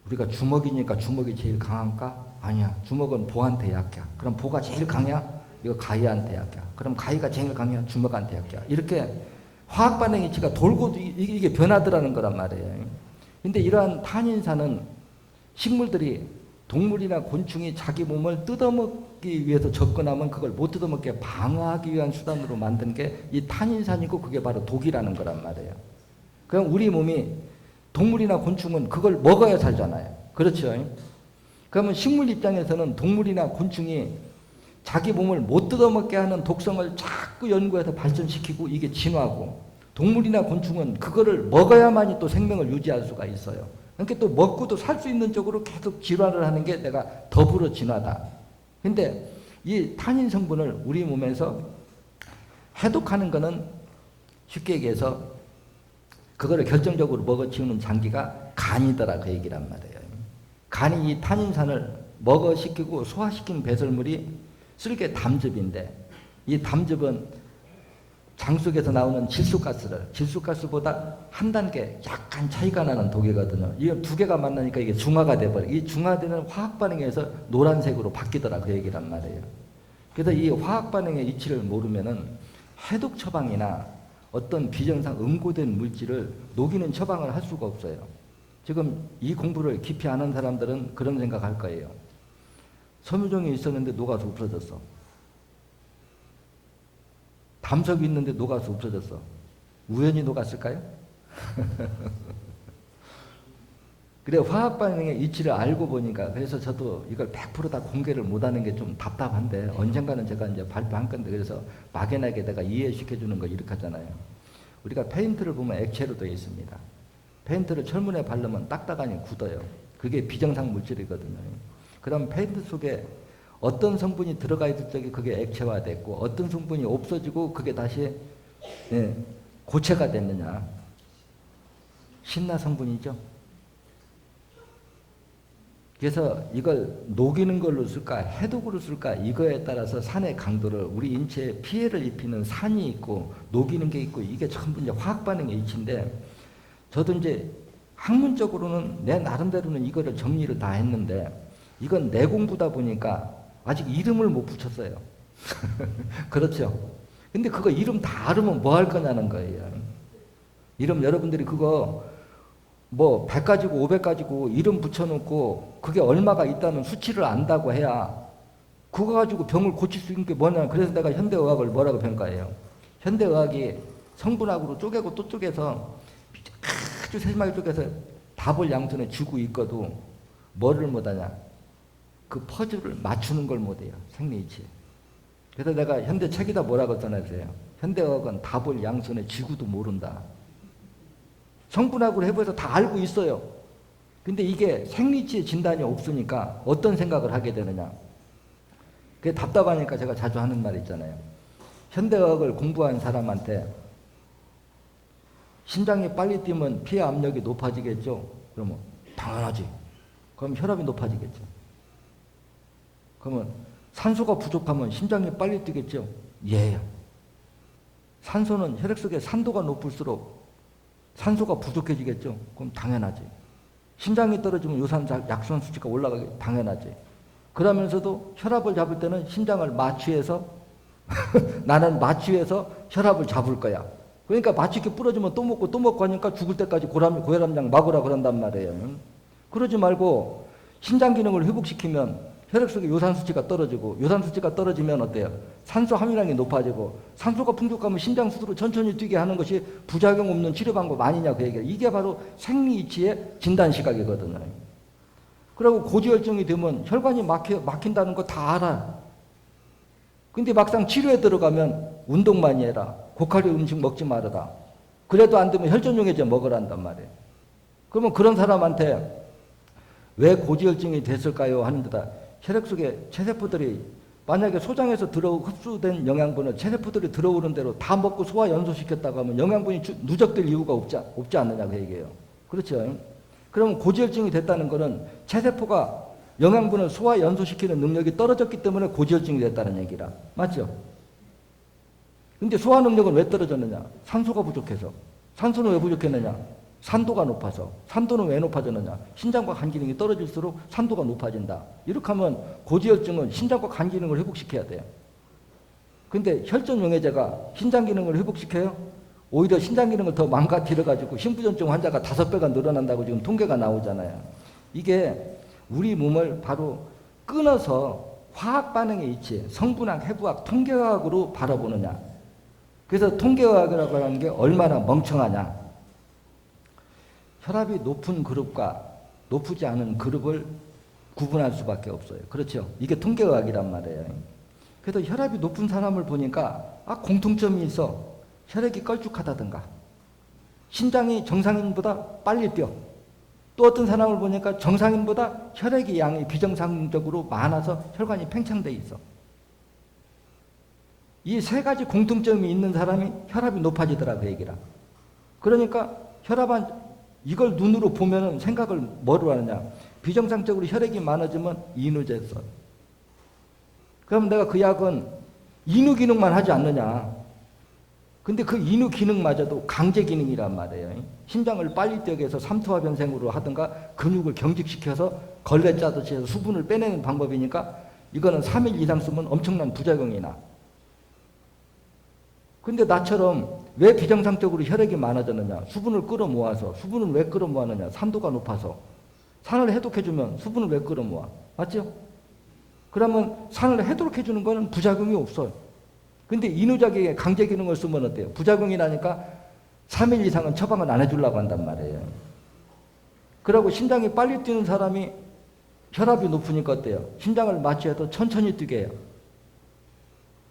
[SPEAKER 1] 우리가 주먹이니까 주먹이 제일 강한가? 아니야. 주먹은 보한테 약해. 그럼 보가 제일 강해? 이거 가위한테 약해. 그럼 가위가 제일 강해? 주먹한테 약해. 이렇게 화학 반응 이치가 돌고 이게 변하더라는 거란 말이에요. 근데 이러한 탄인산은 식물들이 동물이나 곤충이 자기 몸을 뜯어먹기 위해서 접근하면 그걸 못 뜯어먹게 방어하기 위한 수단으로 만든 게 이 탄인산이고 그게 바로 독이라는 거란 말이에요. 그럼 우리 몸이 동물이나 곤충은 그걸 먹어야 살잖아요. 그렇죠? 그러면 식물 입장에서는 동물이나 곤충이 자기 몸을 못 뜯어먹게 하는 독성을 자꾸 연구해서 발전시키고 이게 진화고 동물이나 곤충은 그거를 먹어야만이 또 생명을 유지할 수가 있어요. 그러니까 또 먹고도 살 수 있는 쪽으로 계속 진화를 하는 게 내가 더불어 진화다. 근데 이 탄인 성분을 우리 몸에서 해독하는 거는 쉽게 얘기해서 그거를 결정적으로 먹어치우는 장기가 간이더라 그 얘기란 말이에요. 간이 이 탄인산을 먹어시키고 소화시킨 배설물이 쓸개 담즙인데 이 담즙은 장 속에서 나오는 질소가스보다 한 단계 약간 차이가 나는 독이거든요. 이 두 개가 만나니까 이게 중화가 돼버려요. 이 중화되는 화학 반응에 의해서 노란색으로 바뀌더라 그 얘기란 말이에요. 그래서 이 화학 반응의 이치를 모르면은 해독 처방이나 어떤 비정상 응고된 물질을 녹이는 처방을 할 수가 없어요. 지금 이 공부를 깊이 아는 사람들은 그런 생각할 거예요. 섬유종이 있었는데 녹아서 없어졌어. 담석이 있는데 녹아서 없어졌어. 우연히 녹았을까요? 그래 화학 반응의 이치를 알고 보니까 그래서 저도 이걸 100% 다 공개를 못하는 게 좀 답답한데 언젠가는 제가 이제 발표한 건데 그래서 막연하게 내가 이해시켜 주는 거 이렇게 하잖아요. 우리가 페인트를 보면 액체로 되어 있습니다. 페인트를 철문에 바르면 딱딱하니 굳어요. 그게 비정상 물질이거든요. 그럼 페인트 속에 어떤 성분이 들어가 있을 적에 그게 액체화됐고 어떤 성분이 없어지고 그게 다시 고체가 됐느냐. 신나 성분이죠. 그래서 이걸 녹이는 걸로 쓸까 해독으로 쓸까 이거에 따라서 산의 강도를 우리 인체에 피해를 입히는 산이 있고 녹이는 게 있고 이게 전부 이제 화학 반응의 이치인데 저도 이제 학문적으로는 내 나름대로는 이거를 정리를 다 했는데 이건 내 공부다 보니까 아직 이름을 못 붙였어요. 그렇죠. 근데 그거 이름 다 알으면 뭐 할 거냐는 거예요. 이름 여러분들이 그거 뭐 100가지고 500가지고 이름 붙여놓고 그게 얼마가 있다는 수치를 안다고 해야 그거 가지고 병을 고칠 수 있는 게 뭐냐. 그래서 내가 현대의학을 뭐라고 평가해요. 현대의학이 성분학으로 쪼개고 또 쪼개서 아주 세심하게 쪼개서 답을 양손에 쥐고 있거도 뭐를 못하냐. 그 퍼즐을 맞추는 걸 못해요. 생리이치. 그래서 내가 현대 책에다 뭐라고 써놨어요. 현대의학은 답을 양손에 쥐고도 모른다. 성분학으로 해보해서 다 알고 있어요. 근데 이게 생리치의 진단이 없으니까 어떤 생각을 하게 되느냐. 그게 답답하니까 제가 자주 하는 말 있잖아요. 현대의학을 공부한 사람한테 심장이 빨리 뛰면 피해 압력이 높아지겠죠? 그러면 당연하지. 그럼 혈압이 높아지겠죠. 그러면 산소가 부족하면 심장이 빨리 뛰겠죠? 예. 산소는 혈액 속에 산도가 높을수록 산소가 부족해지겠죠? 그럼 당연하지. 심장이 떨어지면 요산 약손 수치가 올라가기 당연하지. 그러면서도 혈압을 잡을 때는 심장을 마취해서 나는 마취해서 혈압을 잡을 거야. 그러니까 마취 이렇게 부러지면 또 먹고 하니까 죽을 때까지 고혈압약 막으라 그런단 말이에요. 그러지 말고 신장 기능을 회복시키면 혈액 속에 요산 수치가 떨어지고 요산 수치가 떨어지면 어때요? 산소 함유량이 높아지고 산소가 풍족하면 심장 수두로 천천히 뛰게 하는 것이 부작용 없는 치료 방법 아니냐 그 얘기예요. 이게 바로 생리이치의 진단 시각이거든요. 그리고 고지혈증이 되면 혈관이 막힌다는 거 다 알아. 근데 막상 치료에 들어가면 운동 많이 해라. 고칼로리 음식 먹지 말아라. 그래도 안 되면 혈전용해제 먹으란단 말이에요. 그러면 그런 사람한테 왜 고지혈증이 됐을까요? 하는 데다 혈액 속에 체세포들이 만약에 소장에서 흡수된 영양분을 체세포들이 들어오는 대로 다 먹고 소화 연소시켰다고 하면 영양분이 누적될 이유가 없지 않느냐 그 얘기예요. 그렇죠? 그러면 고지혈증이 됐다는 것은 체세포가 영양분을 소화 연소시키는 능력이 떨어졌기 때문에 고지혈증이 됐다는 얘기라. 맞죠? 근데 소화 능력은 왜 떨어졌느냐? 산소가 부족해서. 산소는 왜 부족했느냐? 산도가 높아서. 산도는 왜 높아졌느냐? 신장과 간 기능이 떨어질수록 산도가 높아진다. 이렇게 하면 고지혈증은 신장과 간 기능을 회복시켜야 돼요. 근데 혈전용해제가 신장 기능을 회복시켜요? 오히려 신장 기능을 더 망가뜨려가지고 심부전증 환자가 5배가 늘어난다고 지금 통계가 나오잖아요. 이게 우리 몸을 바로 끊어서 화학 반응의 이치, 성분학, 해부학, 통계학으로 바라보느냐. 그래서 통계학이라고 하는 게 얼마나 멍청하냐. 혈압이 높은 그룹과 높지 않은 그룹을 구분할 수밖에 없어요. 그렇죠? 이게 통계의학이란 말이에요. 그래서 혈압이 높은 사람을 보니까 공통점이 있어. 혈액이 걸쭉하다든가 신장이 정상인보다 빨리 뛰어. 또 어떤 사람을 보니까 정상인보다 혈액의 양이 비정상적으로 많아서 혈관이 팽창돼 있어. 이 세 가지 공통점이 있는 사람이 혈압이 높아지더라 그 얘기라. 그러니까 이걸 눈으로 보면은 생각을 뭐로 하느냐. 비정상적으로 혈액이 많아지면 인후제성. 그럼 내가 그 약은 인후 기능만 하지 않느냐. 근데 그 인후 기능마저도 강제 기능이란 말이에요. 심장을 빨리 뛰게 해서 삼투압 현상으로 하든가 근육을 경직시켜서 걸레 짜듯이 해서 수분을 빼내는 방법이니까 이거는 3일 이상 쓰면 엄청난 부작용이 나. 근데 나처럼 왜 비정상적으로 혈액이 많아졌느냐. 수분을 끌어모아서. 수분을 왜 끌어모았느냐. 산도가 높아서. 산을 해독해주면 수분을 왜 끌어모아. 맞죠? 그러면 산을 해독해주는 거는 부작용이 없어요. 근데 인후작용에 강제 기능을 쓰면 어때요? 부작용이 나니까 3일 이상은 처방을 안 해주려고 한단 말이에요. 그리고 심장이 빨리 뛰는 사람이 혈압이 높으니까 어때요? 심장을 마취해도 천천히 뛰게 해요.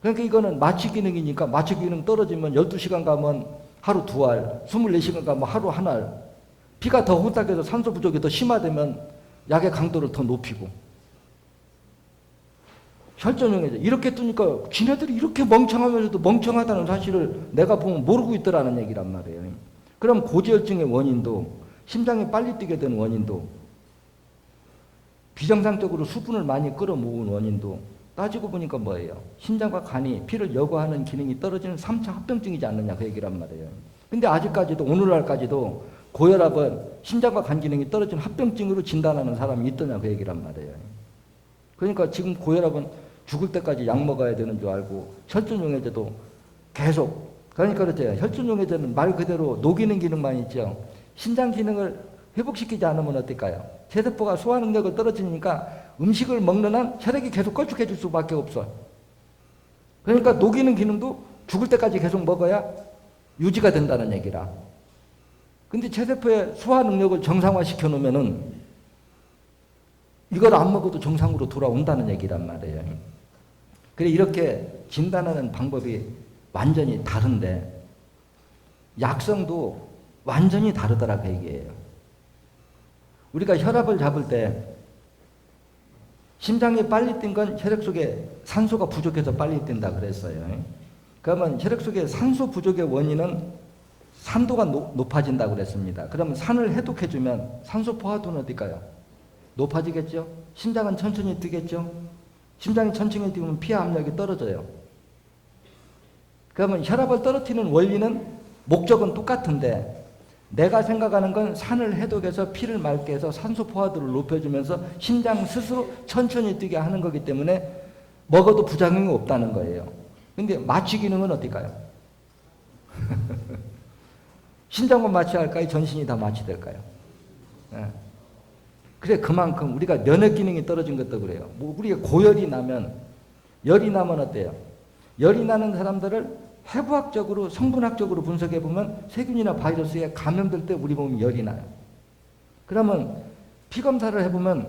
[SPEAKER 1] 그러니까 이거는 마취 기능이니까 마취 기능 떨어지면 12시간 가면 하루 2알, 24시간 가면 하루 1알. 피가 더 호딱해서 산소 부족이 더 심화되면 약의 강도를 더 높이고. 혈전용해제. 이렇게 뜨니까 지네들이 이렇게 멍청하면서도 멍청하다는 사실을 내가 보면 모르고 있더라는 얘기란 말이에요. 그럼 고지혈증의 원인도 심장이 빨리 뛰게 된 원인도, 비정상적으로 수분을 많이 끌어모은 원인도 따지고 보니까 뭐예요? 심장과 간이 피를 여과하는 기능이 떨어지는 3차 합병증이지 않느냐 그 얘기란 말이에요. 근데 아직까지도 오늘날까지도 고혈압은 심장과 간 기능이 떨어진 합병증으로 진단하는 사람이 있더냐 그 얘기란 말이에요. 그러니까 지금 고혈압은 죽을 때까지 약 먹어야 되는 줄 알고 혈전용해제도 계속, 그러니까 그렇죠. 혈전용해제는 말 그대로 녹이는 기능만 있죠. 심장 기능을 회복시키지 않으면 어떨까요? 세세포가 소화 능력을 떨어지니까 음식을 먹는 한 혈액이 계속 걸쭉해질 수밖에 없어. 그러니까 녹이는 기능도 죽을 때까지 계속 먹어야 유지가 된다는 얘기라. 근데 체세포의 소화 능력을 정상화시켜 놓으면은 이걸 안 먹어도 정상으로 돌아온다는 얘기란 말이에요. 그래 이렇게 진단하는 방법이 완전히 다른데 약성도 완전히 다르더라 그 얘기예요. 우리가 혈압을 잡을 때 심장이 빨리 뛴 건 혈액 속에 산소가 부족해서 빨리 뛴다 그랬어요. 그러면 혈액 속에 산소 부족의 원인은 산도가 높아진다고 그랬습니다. 그러면 산을 해독해주면 산소 포화도는 어딜까요? 높아지겠죠? 심장은 천천히 뛰겠죠? 심장이 천천히 뛰면 피 압력이 떨어져요. 그러면 혈압을 떨어뜨리는 원리는 목적은 똑같은데 내가 생각하는 건 산을 해독해서 피를 맑게 해서 산소 포화도를 높여주면서 심장 스스로 천천히 뛰게 하는 거기 때문에 먹어도 부작용이 없다는 거예요. 근데 마취 기능은 어떨까요? 심장만 마취할까요? 전신이 다 마취될까요? 예. 그래 그만큼 우리가 면역 기능이 떨어진 것도 그래요. 뭐 우리가 고열이 나면 열이 나면 어때요? 열이 나는 사람들을 해부학적으로 성분학적으로 분석해 보면 세균이나 바이러스에 감염될 때 우리 몸이 열이 나요. 그러면 피 검사를 해보면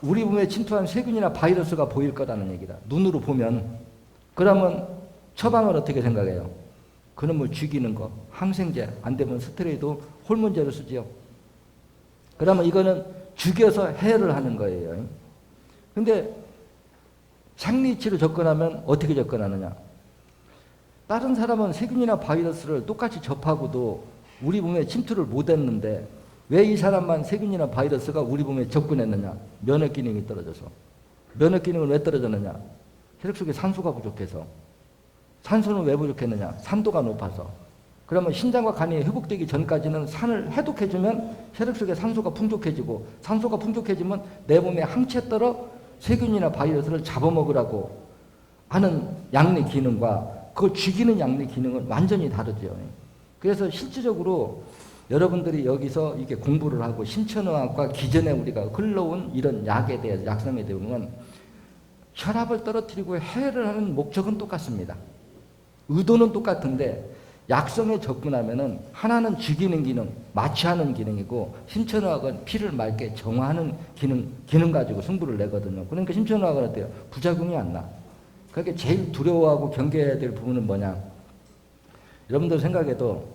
[SPEAKER 1] 우리 몸에 침투한 세균이나 바이러스가 보일 거라는 얘기다. 눈으로 보면. 그러면 처방을 어떻게 생각해요? 그놈을 죽이는 거, 항생제, 안 되면 스테로이드, 호르몬제를 쓰지요. 그러면 이거는 죽여서 해를 하는 거예요. 근데 생리치료 접근하면 어떻게 접근하느냐? 다른 사람은 세균이나 바이러스를 똑같이 접하고도 우리 몸에 침투를 못했는데 왜 이 사람만 세균이나 바이러스가 우리 몸에 접근했느냐? 면역 기능이 떨어져서. 면역 기능은 왜 떨어졌느냐? 혈액 속에 산소가 부족해서. 산소는 왜 부족했느냐? 산도가 높아서. 그러면 심장과 간이 회복되기 전까지는 산을 해독해주면 혈액 속에 산소가 풍족해지고 산소가 풍족해지면 내 몸에 항체 떨어 세균이나 바이러스를 잡아먹으라고 하는 양리 기능과 그걸 죽이는 양리 기능은 완전히 다르죠. 그래서 실질적으로 여러분들이 여기서 이렇게 공부를 하고 신천의학과 기존에 우리가 흘러온 이런 약에 대해서 약성에 대해서 혈압을 떨어뜨리고 해를 하는 목적은 똑같습니다. 의도는 똑같은데 약성에 접근하면은 하나는 죽이는 기능, 마취하는 기능이고 신천의학은 피를 맑게 정화하는 기능 가지고 승부를 내거든요. 그러니까 신천의학은 어때요? 부작용이 안 나. 그렇게 제일 두려워하고 경계해야 될 부분은 뭐냐? 여러분들 생각해도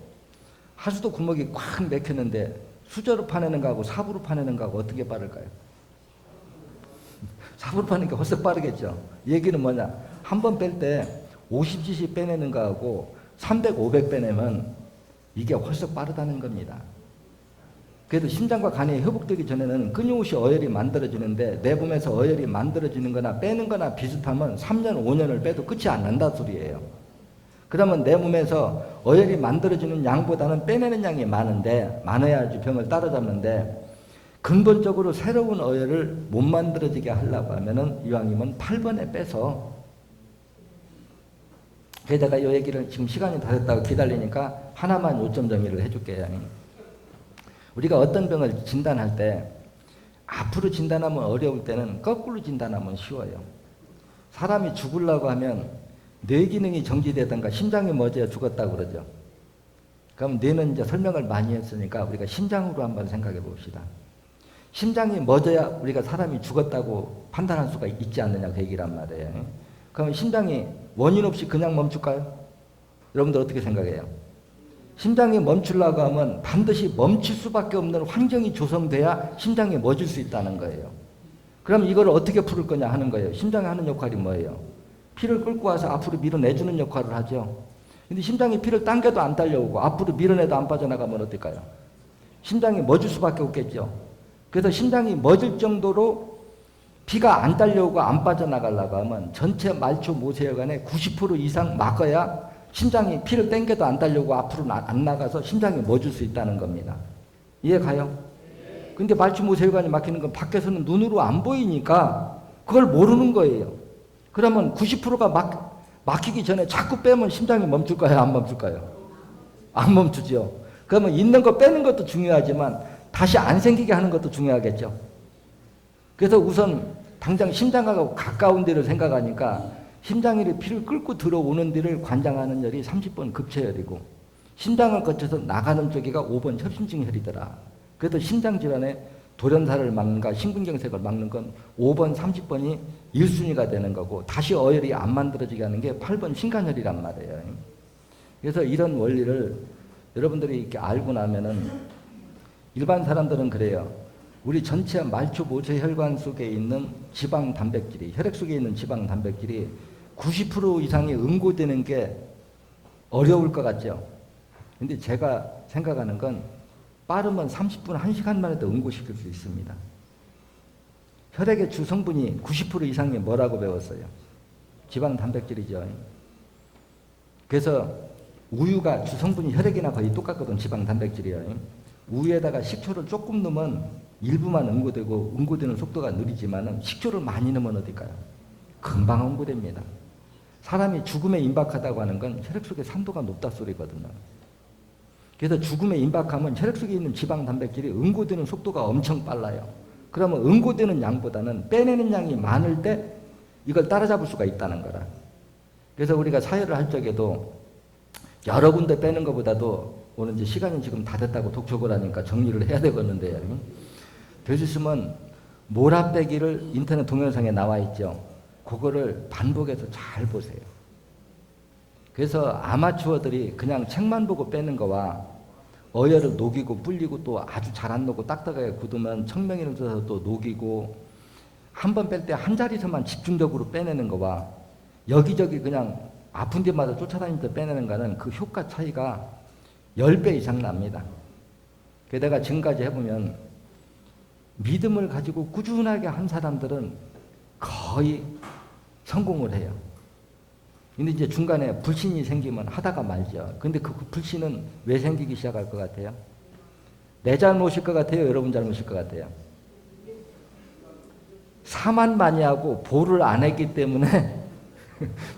[SPEAKER 1] 하수도 구멍이 꽉 막혔는데 수저로 파내는 거하고 삽으로 파내는 거하고 어떻게 빠를까요? 삽으로 파내는 게 훨씬 빠르겠죠. 얘기는 뭐냐? 한 번 뺄 때 50cc 빼내는 거하고 300, 500 빼내면 이게 훨씬 빠르다는 겁니다. 그래도 심장과 간이 회복되기 전에는 끊임없이 어혈이 만들어지는데 내 몸에서 어혈이 만들어지는 거나 빼는 거나 비슷하면 3년, 5년을 빼도 끝이 안 난다 소리예요. 그러면 내 몸에서 어혈이 만들어지는 양보다는 빼내는 양이 많아야지 병을 따라잡는데 근본적으로 새로운 어혈을 못 만들어지게 하려고 하면은 이왕이면 8번에 빼서 게다가 이 얘기를 지금 시간이 다 됐다고 기다리니까 하나만 요점 정리를 해줄게요. 우리가 어떤 병을 진단할 때 앞으로 진단하면 어려울 때는 거꾸로 진단하면 쉬워요. 사람이 죽으려고 하면 뇌 기능이 정지되든가 심장이 멎어야 죽었다고 그러죠. 그럼 뇌는 이제 설명을 많이 했으니까 우리가 심장으로 한번 생각해 봅시다. 심장이 멎어야 우리가 사람이 죽었다고 판단할 수가 있지 않느냐 그 얘기란 말이에요. 그럼 심장이 원인 없이 그냥 멈출까요? 여러분들 어떻게 생각해요? 심장이 멈추려고 하면 반드시 멈출 수밖에 없는 환경이 조성돼야 심장이 멎을 수 있다는 거예요. 그럼 이걸 어떻게 풀을 거냐 하는 거예요. 심장이 하는 역할이 뭐예요? 피를 끌고 와서 앞으로 밀어내주는 역할을 하죠. 근데 심장이 피를 당겨도 안 달려오고 앞으로 밀어내도 안 빠져나가면 어떨까요? 심장이 멎을 수밖에 없겠죠. 그래서 심장이 멎을 정도로 피가 안 딸려오고 안 빠져나가려고 하면 전체 말초 모세혈관의 90% 이상 막아야 심장이 피를 땡겨도 안 딸려오고 앞으로 안 나가서 심장이 멎을 수 있다는 겁니다. 이해 가요? 근데 말초 모세혈관이 막히는 건 밖에서는 눈으로 안 보이니까 그걸 모르는 거예요. 그러면 90%가 막히기 전에 자꾸 빼면 심장이 멈출까요? 안 멈출까요? 안 멈추죠. 그러면 있는 거 빼는 것도 중요하지만 다시 안 생기게 하는 것도 중요하겠죠. 그래서 우선 당장 심장하고 가까운 데를 생각하니까 심장이 피를 끌고 들어오는 데를 관장하는 혈이 30번 급체혈이고 심장을 거쳐서 나가는 쪽이가 5번 협심증혈이더라. 그래서 심장질환에 돌연사를 막는가 심근경색을 막는 건 5번 30번이 1순위가 되는 거고 다시 어혈이 안 만들어지게 하는 게 8번 심간혈이란 말이에요. 그래서 이런 원리를 여러분들이 이렇게 알고 나면은 일반 사람들은 그래요. 우리 전체 말초 모세혈관 속에 있는 지방 단백질이 혈액 속에 있는 지방 단백질이 90% 이상이 응고되는 게 어려울 것 같죠. 근데 제가 생각하는 건 빠르면 30분, 1시간만 해도 응고시킬 수 있습니다. 혈액의 주 성분이 90% 이상이 뭐라고 배웠어요? 지방 단백질이죠. 그래서 우유가 주 성분이 혈액이나 거의 똑같거든. 지방 단백질이요. 우유에다가 식초를 조금 넣으면 일부만 응고되고 응고되는 속도가 느리지만 식초를 많이 넣으면 어딜까요? 금방 응고됩니다. 사람이 죽음에 임박하다고 하는 건 혈액 속의 산도가 높다 소리거든요. 그래서 죽음에 임박하면 혈액 속에 있는 지방 단백질이 응고되는 속도가 엄청 빨라요. 그러면 응고되는 양보다는 빼내는 양이 많을 때 이걸 따라잡을 수가 있다는 거라. 그래서 우리가 사회를 할 적에도 여러 군데 빼는 것보다도 오늘 이제 시간이 지금 다 됐다고 독촉을 하니까 정리를 해야 되겠는데요. 될 수 있으면 몰아빼기를 인터넷 동영상에 나와 있죠. 그거를 반복해서 잘 보세요. 그래서 아마추어들이 그냥 책만 보고 빼는 거와 어혈을 녹이고 불리고 또 아주 잘 안 녹고 딱딱하게 굳으면 청명이를 써서 또 녹이고 한 번 뺄 때 한 자리에서만 집중적으로 빼내는 거와 여기저기 그냥 아픈 데마다 쫓아다니면서 빼내는 거는 그 효과 차이가 10배 이상 납니다. 그래서 내가 지금까지 해보면 믿음을 가지고 꾸준하게 한 사람들은 거의 성공을 해요. 근데 이제 중간에 불신이 생기면 하다가 말죠. 근데 그 불신은 왜 생기기 시작할 것 같아요? 내 잘못일 것 같아요? 여러분 잘못일 것 같아요? 사만 많이 하고 보를 안 했기 때문에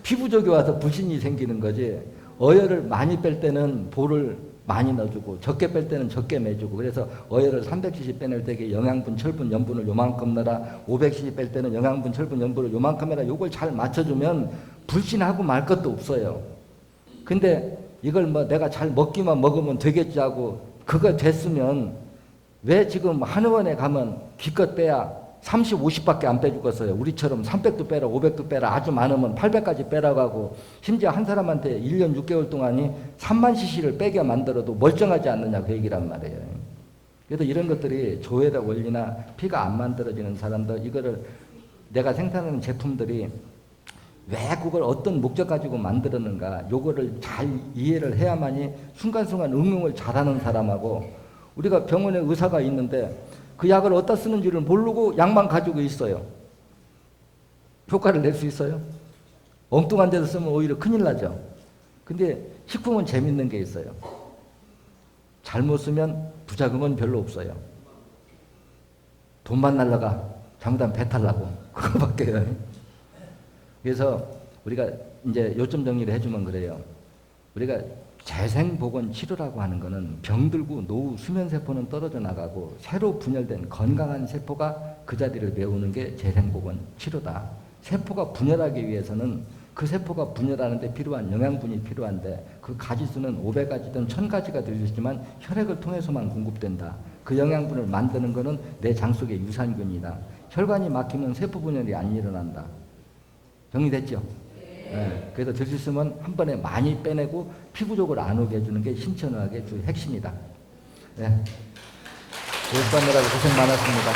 [SPEAKER 1] 피부족이 와서 불신이 생기는 거지. 어혈을 많이 뺄 때는 보를 많이 넣어주고 적게 뺄 때는 적게 매주고 그래서 어혈을 300cc 빼낼 때 영양분, 철분, 염분을 요만큼 넣어라. 500cc 뺄 때는 영양분, 철분, 염분을 요만큼 해라. 요걸 잘 맞춰주면 불신하고 말 것도 없어요. 근데 이걸 뭐 내가 잘 먹기만 먹으면 되겠지 하고 그거 됐으면 왜 지금 한의원에 가면 기껏 빼야 30, 50밖에 안 빼주겠어요. 우리처럼 300도 빼라, 500도 빼라, 아주 많으면 800까지 빼라고 하고 심지어 한 사람한테 1년 6개월 동안이 3만 cc를 빼게 만들어도 멀쩡하지 않느냐 그 얘기란 말이에요. 그래서 이런 것들이 조혈의 원리나 피가 안 만들어지는 사람들 이거를 내가 생산하는 제품들이 왜 그걸 어떤 목적 가지고 만들었는가 요거를 잘 이해를 해야만이 순간순간 응용을 잘하는 사람하고 우리가 병원에 의사가 있는데 그 약을 어디다 쓰는지를 모르고 약만 가지고 있어요. 효과를 낼 수 있어요? 엉뚱한 데서 쓰면 오히려 큰일 나죠. 근데 식품은 재밌는 게 있어요. 잘못 쓰면 부작용은 별로 없어요. 돈만 날라가 잘못하면 배탈 나고 그거밖에요. 그래서 우리가 이제 요점 정리를 해주면 그래요. 우리가 재생복원 치료라고 하는 거는 병들고 노후 수면세포는 떨어져 나가고 새로 분열된 건강한 세포가 그 자리를 메우는 게 재생복원 치료다. 세포가 분열하기 위해서는 그 세포가 분열하는데 필요한 영양분이 필요한데 그 가지수는 500가지든 1000가지가 될 수 있지만 혈액을 통해서만 공급된다. 그 영양분을 만드는 거는 내 장 속의 유산균이다. 혈관이 막히면 세포 분열이 안 일어난다. 정리됐죠? 네. 그래서 될 수 있으면 한 번에 많이 빼내고 피부족을 안 오게 해주는 게 신천의학의 주 핵심이다. 네. 교육받느라고 고생 많았습니다.